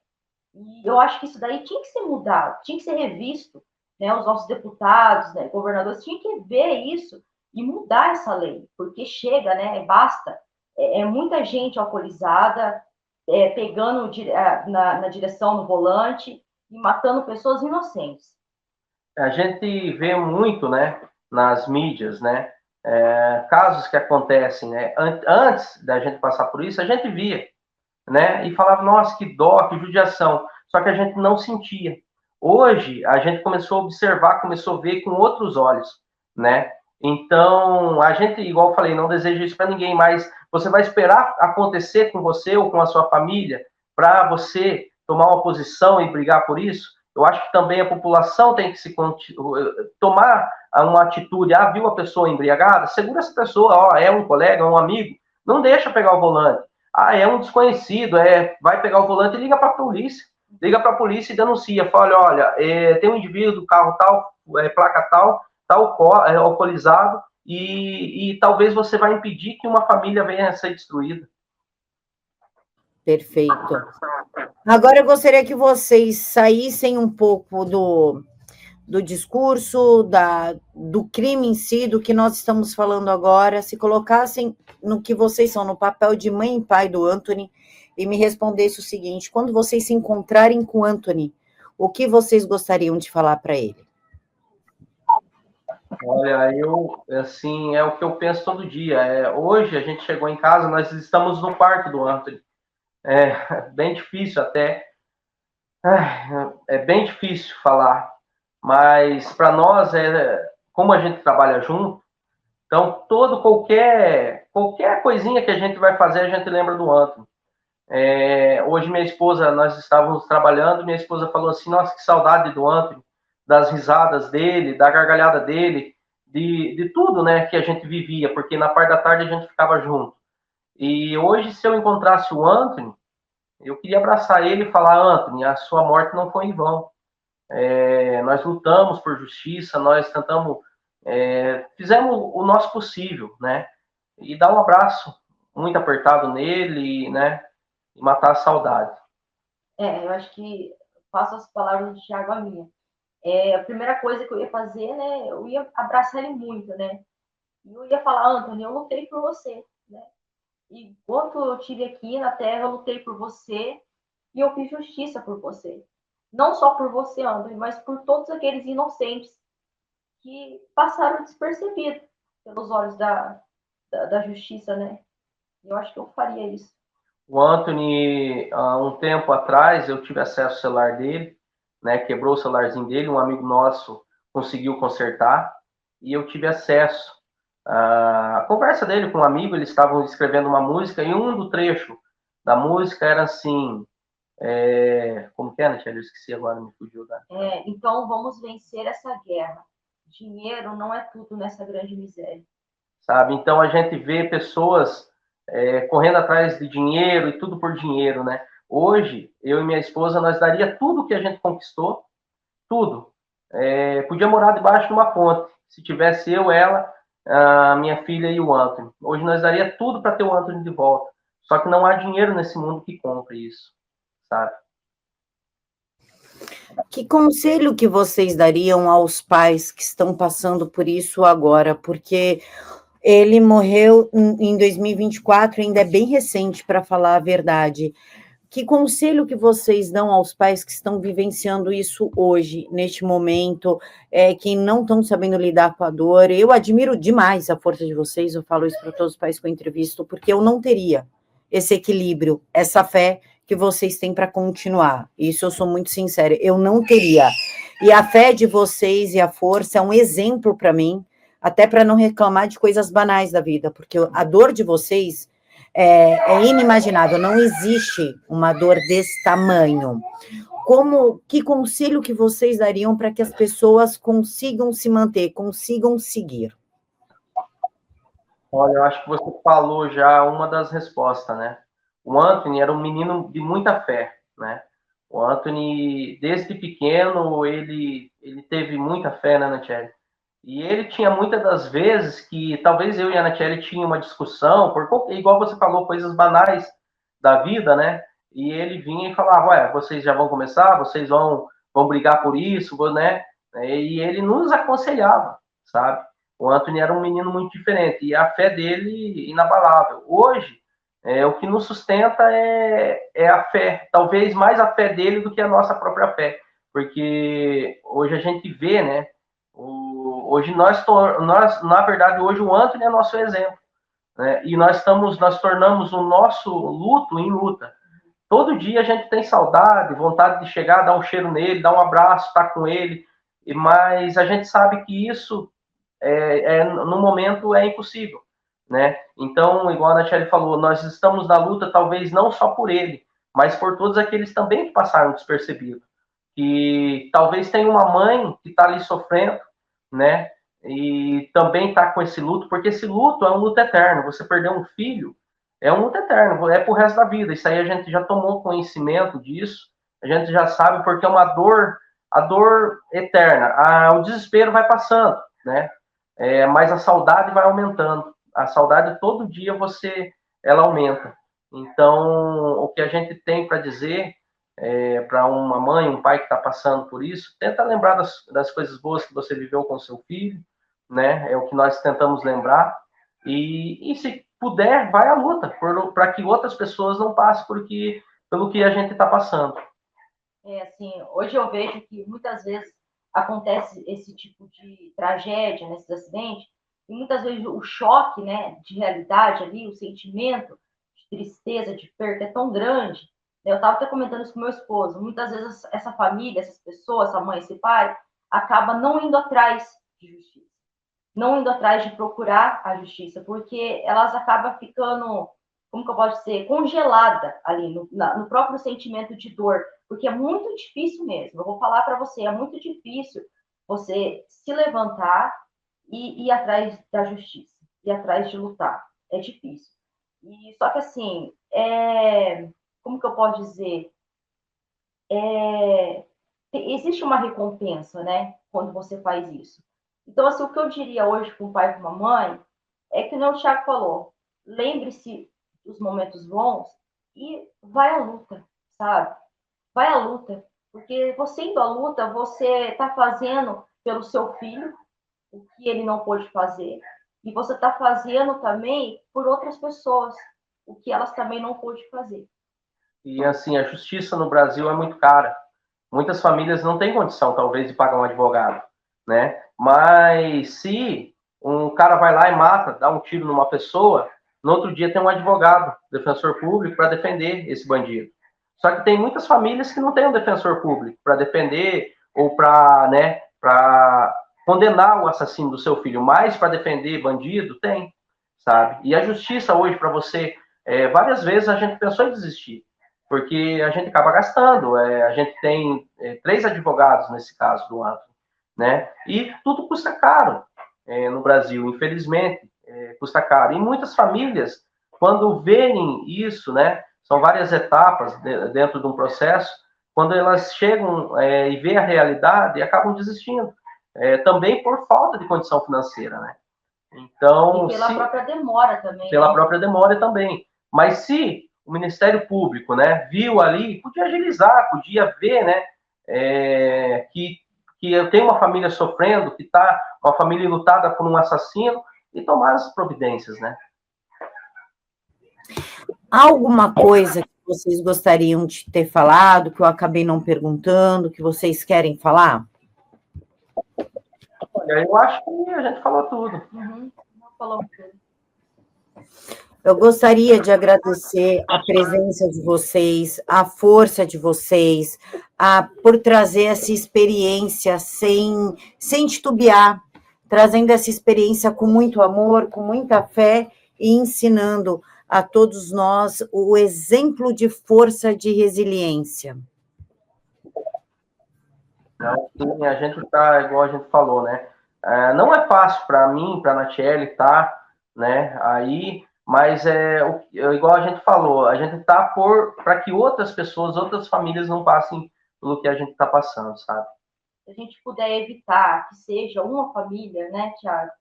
E eu acho que isso daí tinha que ser mudado, tinha que ser revisto, né? Os nossos deputados, né, governadores, tinham que ver isso e mudar essa lei, porque chega, né? Basta. É muita gente alcoolizada, pegando na direção do volante e matando pessoas inocentes. A gente vê muito, né, nas mídias, né, casos que acontecem, né, antes da gente passar por isso, a gente via, né, e falava, nossa, que dó, que judiação, só que a gente não sentia. Hoje, a gente começou a observar, começou a ver com outros olhos, né, então, a gente, igual eu falei, não deseja isso para ninguém, mas você vai esperar acontecer com você ou com a sua família para você tomar uma posição e brigar por isso? Eu acho que também a população tem que tomar uma atitude. Ah, viu a pessoa embriagada? Segura essa pessoa. Ó, é um colega, um amigo. Não deixa pegar o volante. Ah, é um desconhecido. Vai pegar o volante e liga para a polícia. Liga para a polícia e denuncia. Fala, olha, tem um indivíduo do carro tal, placa tal, alcoolizado, e talvez você vai impedir que uma família venha a ser destruída. Perfeito. Agora eu gostaria que vocês saíssem um pouco do discurso, do crime em si, do que nós estamos falando agora, se colocassem no que vocês são, no papel de mãe e pai do Anthony, e me respondessem o seguinte: quando vocês se encontrarem com o Anthony, o que vocês gostariam de falar para ele? Olha, assim, é o que eu penso todo dia. Hoje a gente chegou em casa, nós estamos no quarto do Anthony. É bem difícil até. É bem difícil falar, mas para nós como a gente trabalha junto, então qualquer coisinha que a gente vai fazer, a gente lembra do Anthony. Hoje minha esposa, nós estávamos trabalhando, minha esposa falou assim, nossa, que saudade do Anthony, das risadas dele, da gargalhada dele, de tudo, né, que a gente vivia, porque na parte da tarde a gente ficava junto. E hoje, se eu encontrasse o Anthony, eu queria abraçar ele e falar, Anthony, a sua morte não foi em vão. Nós lutamos por justiça, nós tentamos, fizemos o nosso possível, né? E dar um abraço muito apertado nele, né? E matar a saudade. Eu acho que faço as palavras do Thiago a minha. A primeira coisa que eu ia fazer, né? Eu ia abraçar ele muito, né? E eu ia falar, Anthony, eu lutei por você, né? E enquanto eu estive aqui na Terra, eu lutei por você e eu fiz justiça por você. Não só por você, Anthony, mas por todos aqueles inocentes que passaram despercebidos pelos olhos da justiça, né? Eu acho que eu faria isso. O Anthony, há um tempo atrás, eu tive acesso ao celular dele, né? Quebrou o celularzinho dele, um amigo nosso conseguiu consertar e eu tive acesso. A conversa dele com um amigo, eles estavam escrevendo uma música e um do trecho da música era assim, como que é, né, eu esqueci agora, me fugiu. Então vamos vencer essa guerra. Dinheiro não é tudo nessa grande miséria. Sabe, então a gente vê pessoas correndo atrás de dinheiro e tudo por dinheiro, né? Hoje, eu e minha esposa, nós daria tudo que a gente conquistou, tudo. Podia morar debaixo de uma ponte, se tivesse eu, ela, a minha filha e o Anthony. Hoje nós daria tudo para ter o Anthony de volta. Só que não há dinheiro nesse mundo que compre isso, sabe? Que conselho que vocês dariam aos pais que estão passando por isso agora? Porque ele morreu em 2024, ainda é bem recente, para falar a verdade. Que conselho que vocês dão aos pais que estão vivenciando isso hoje, neste momento, que não estão sabendo lidar com a dor? Eu admiro demais a força de vocês, eu falo isso para todos os pais que eu entrevisto, porque eu não teria esse equilíbrio, essa fé que vocês têm para continuar. Isso eu sou muito sincera, eu não teria. E a fé de vocês e a força é um exemplo para mim, até para não reclamar de coisas banais da vida, porque a dor de vocês é inimaginável, não existe uma dor desse tamanho. Que conselho que vocês dariam para que as pessoas consigam se manter, consigam seguir? Olha, eu acho que você falou já uma das respostas, né? O Anthony era um menino de muita fé, né? O Anthony, desde pequeno, ele teve muita fé, né, Natiele? E ele tinha muitas das vezes que talvez eu e a Natiele tinha uma discussão, igual você falou, coisas banais da vida, né? E ele vinha e falava, ué, vocês já vão começar, vocês vão brigar por isso, né? E ele nos aconselhava, sabe? O Anthony era um menino muito diferente e a fé dele inabalável. Hoje, o que nos sustenta é a fé, talvez mais a fé dele do que a nossa própria fé, porque hoje a gente vê, né? Hoje nós, na verdade, hoje o Anthony é nosso exemplo, né? E nós tornamos o nosso luto em luta. Todo dia a gente tem saudade, vontade de chegar, dar um cheiro nele, dar um abraço, estar com ele, mas a gente sabe que isso no momento é impossível, né? Então, igual a Natiele falou, nós estamos na luta talvez não só por ele, mas por todos aqueles também que passaram despercebidos, que talvez tenha uma mãe que está ali sofrendo, né? E também está com esse luto, porque esse luto é um luto eterno. Você perder um filho é um luto eterno, é pro resto da vida. Isso aí a gente já tomou conhecimento disso, a gente já sabe, porque é uma dor, a dor eterna. O desespero vai passando, né? Mas a saudade vai aumentando. A saudade todo dia ela aumenta. Então, o que a gente tem para dizer para uma mãe, um pai que está passando por isso, tenta lembrar das coisas boas que você viveu com seu filho, né? É o que nós tentamos lembrar. E se puder, vai à luta para que outras pessoas não passem pelo que a gente está passando. Assim, hoje eu vejo que muitas vezes acontece esse tipo de tragédia, nesses acidentes, e muitas vezes o choque, né, de realidade ali, o sentimento de tristeza, de perda é tão grande. Eu estava até comentando isso com meu esposo. Muitas vezes essa família, essas pessoas, essa mãe, esse pai, acaba não indo atrás de justiça, não indo atrás de procurar a justiça, porque elas acabam ficando, como que eu posso dizer, congelada ali no próprio sentimento de dor, porque é muito difícil mesmo. Eu vou falar para você, é muito difícil você se levantar e ir atrás da justiça, ir atrás de lutar. É difícil. E só que assim, como que eu posso dizer? Existe uma recompensa, né? Quando você faz isso. Então, assim, o que eu diria hoje para um pai e para uma mãe é que, como o Thiago falou, lembre-se dos momentos bons e vai à luta, sabe? Vai à luta. Porque você indo à luta, você está fazendo pelo seu filho o que ele não pôde fazer. E você está fazendo também por outras pessoas o que elas também não pôde fazer. E, assim, a justiça no Brasil é muito cara. Muitas famílias não têm condição, talvez, de pagar um advogado, né? Mas se um cara vai lá e mata, dá um tiro numa pessoa, no outro dia tem um advogado, defensor público, para defender esse bandido. Só que tem muitas famílias que não têm um defensor público para defender ou para, né, para condenar o assassino do seu filho, mas para defender bandido, tem, sabe? E a justiça hoje, para você, várias vezes a gente pensou em desistir, porque a gente acaba gastando. A gente tem 3 advogados nesse caso do Anthony, né? E tudo custa caro no Brasil, infelizmente, custa caro. E muitas famílias, quando veem isso, né? São várias etapas dentro de um processo, quando elas chegam e vê a realidade, acabam desistindo, também por falta de condição financeira, né? Então, e pela própria demora também. Pela própria demora também. Mas se o Ministério Público, né, viu ali, podia agilizar, podia ver, né, que eu tenho uma família sofrendo, que está uma família lutada por um assassino, e tomar as providências, né? Há alguma coisa que vocês gostariam de ter falado, que eu acabei não perguntando, que vocês querem falar? Olha, eu acho que a gente falou tudo. Falou tudo. Eu gostaria de agradecer a presença de vocês, a força de vocês, por trazer essa experiência sem titubear, trazendo essa experiência com muito amor, com muita fé e ensinando a todos nós o exemplo de força de resiliência. Sim, a gente está, igual a gente falou, né? Não é fácil para mim, para a Natiele, né, aí, mas igual a gente falou, a gente está para que outras pessoas, outras famílias não passem pelo que a gente está passando, sabe? Se a gente puder evitar que seja uma família, né, Tiago,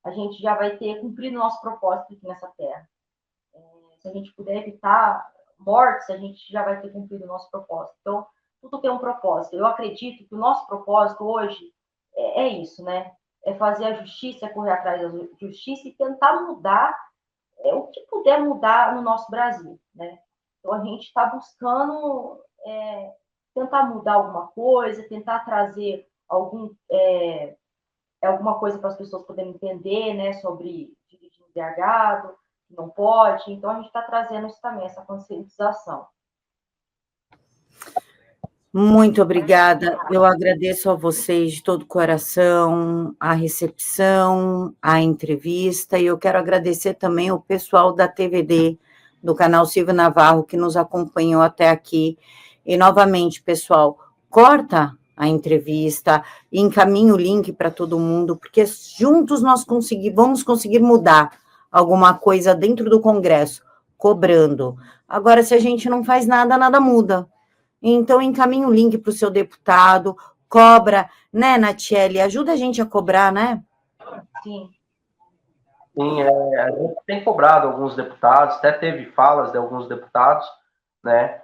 a gente já vai ter cumprido o nosso propósito aqui nessa terra. Se a gente puder evitar mortes, a gente já vai ter cumprido o nosso propósito. Então, tudo tem um propósito. Eu acredito que o nosso propósito hoje é isso, né? É fazer a justiça, é correr atrás da justiça e tentar mudar o que puder mudar no nosso Brasil, né? Então, a gente está buscando tentar mudar alguma coisa, tentar trazer alguma coisa para as pessoas poderem entender, né, sobre dirigir embriagado, não pode. Então, a gente está trazendo isso também, essa conscientização. Muito obrigada. Eu agradeço a vocês de todo o coração, a recepção, a entrevista, e eu quero agradecer também o pessoal da TVD, do canal Silvio Navarro, que nos acompanhou até aqui. E, novamente, pessoal, corta a entrevista e encaminha o link para todo mundo, porque juntos nós vamos conseguir mudar alguma coisa dentro do Congresso, cobrando. Agora, se a gente não faz nada, nada muda. Então, encaminha o link para o seu deputado, cobra, né, Natiele? Ajuda a gente a cobrar, né? Sim. Sim, a gente tem cobrado alguns deputados, até teve falas de alguns deputados, né?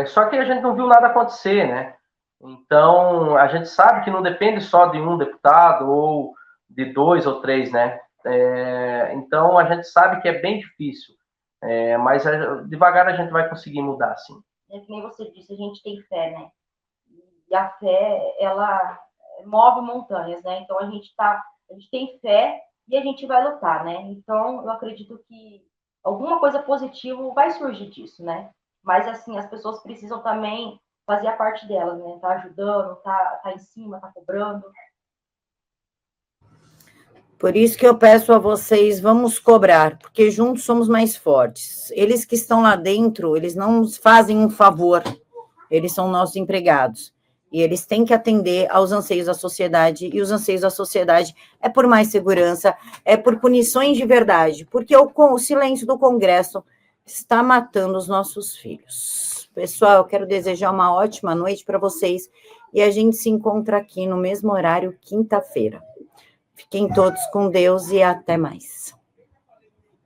Só que a gente não viu nada acontecer, né? Então, a gente sabe que não depende só de um deputado ou de 2 ou 3, né? Então, a gente sabe que é bem difícil, mas devagar a gente vai conseguir mudar, sim. É que nem você disse, a gente tem fé, né? E a fé, ela move montanhas, né? Então, a gente tem fé e a gente vai lutar, né? Então, eu acredito que alguma coisa positiva vai surgir disso, né? Mas, assim, as pessoas precisam também fazer a parte delas, né? Tá ajudando, tá em cima, tá cobrando. Por isso que eu peço a vocês, vamos cobrar, porque juntos somos mais fortes. Eles que estão lá dentro, eles não nos fazem um favor, eles são nossos empregados. E eles têm que atender aos anseios da sociedade, e os anseios da sociedade é por mais segurança, é por punições de verdade, porque o silêncio do Congresso está matando os nossos filhos. Pessoal, eu quero desejar uma ótima noite para vocês, e a gente se encontra aqui no mesmo horário, quinta-feira. Fiquem todos com Deus e até mais.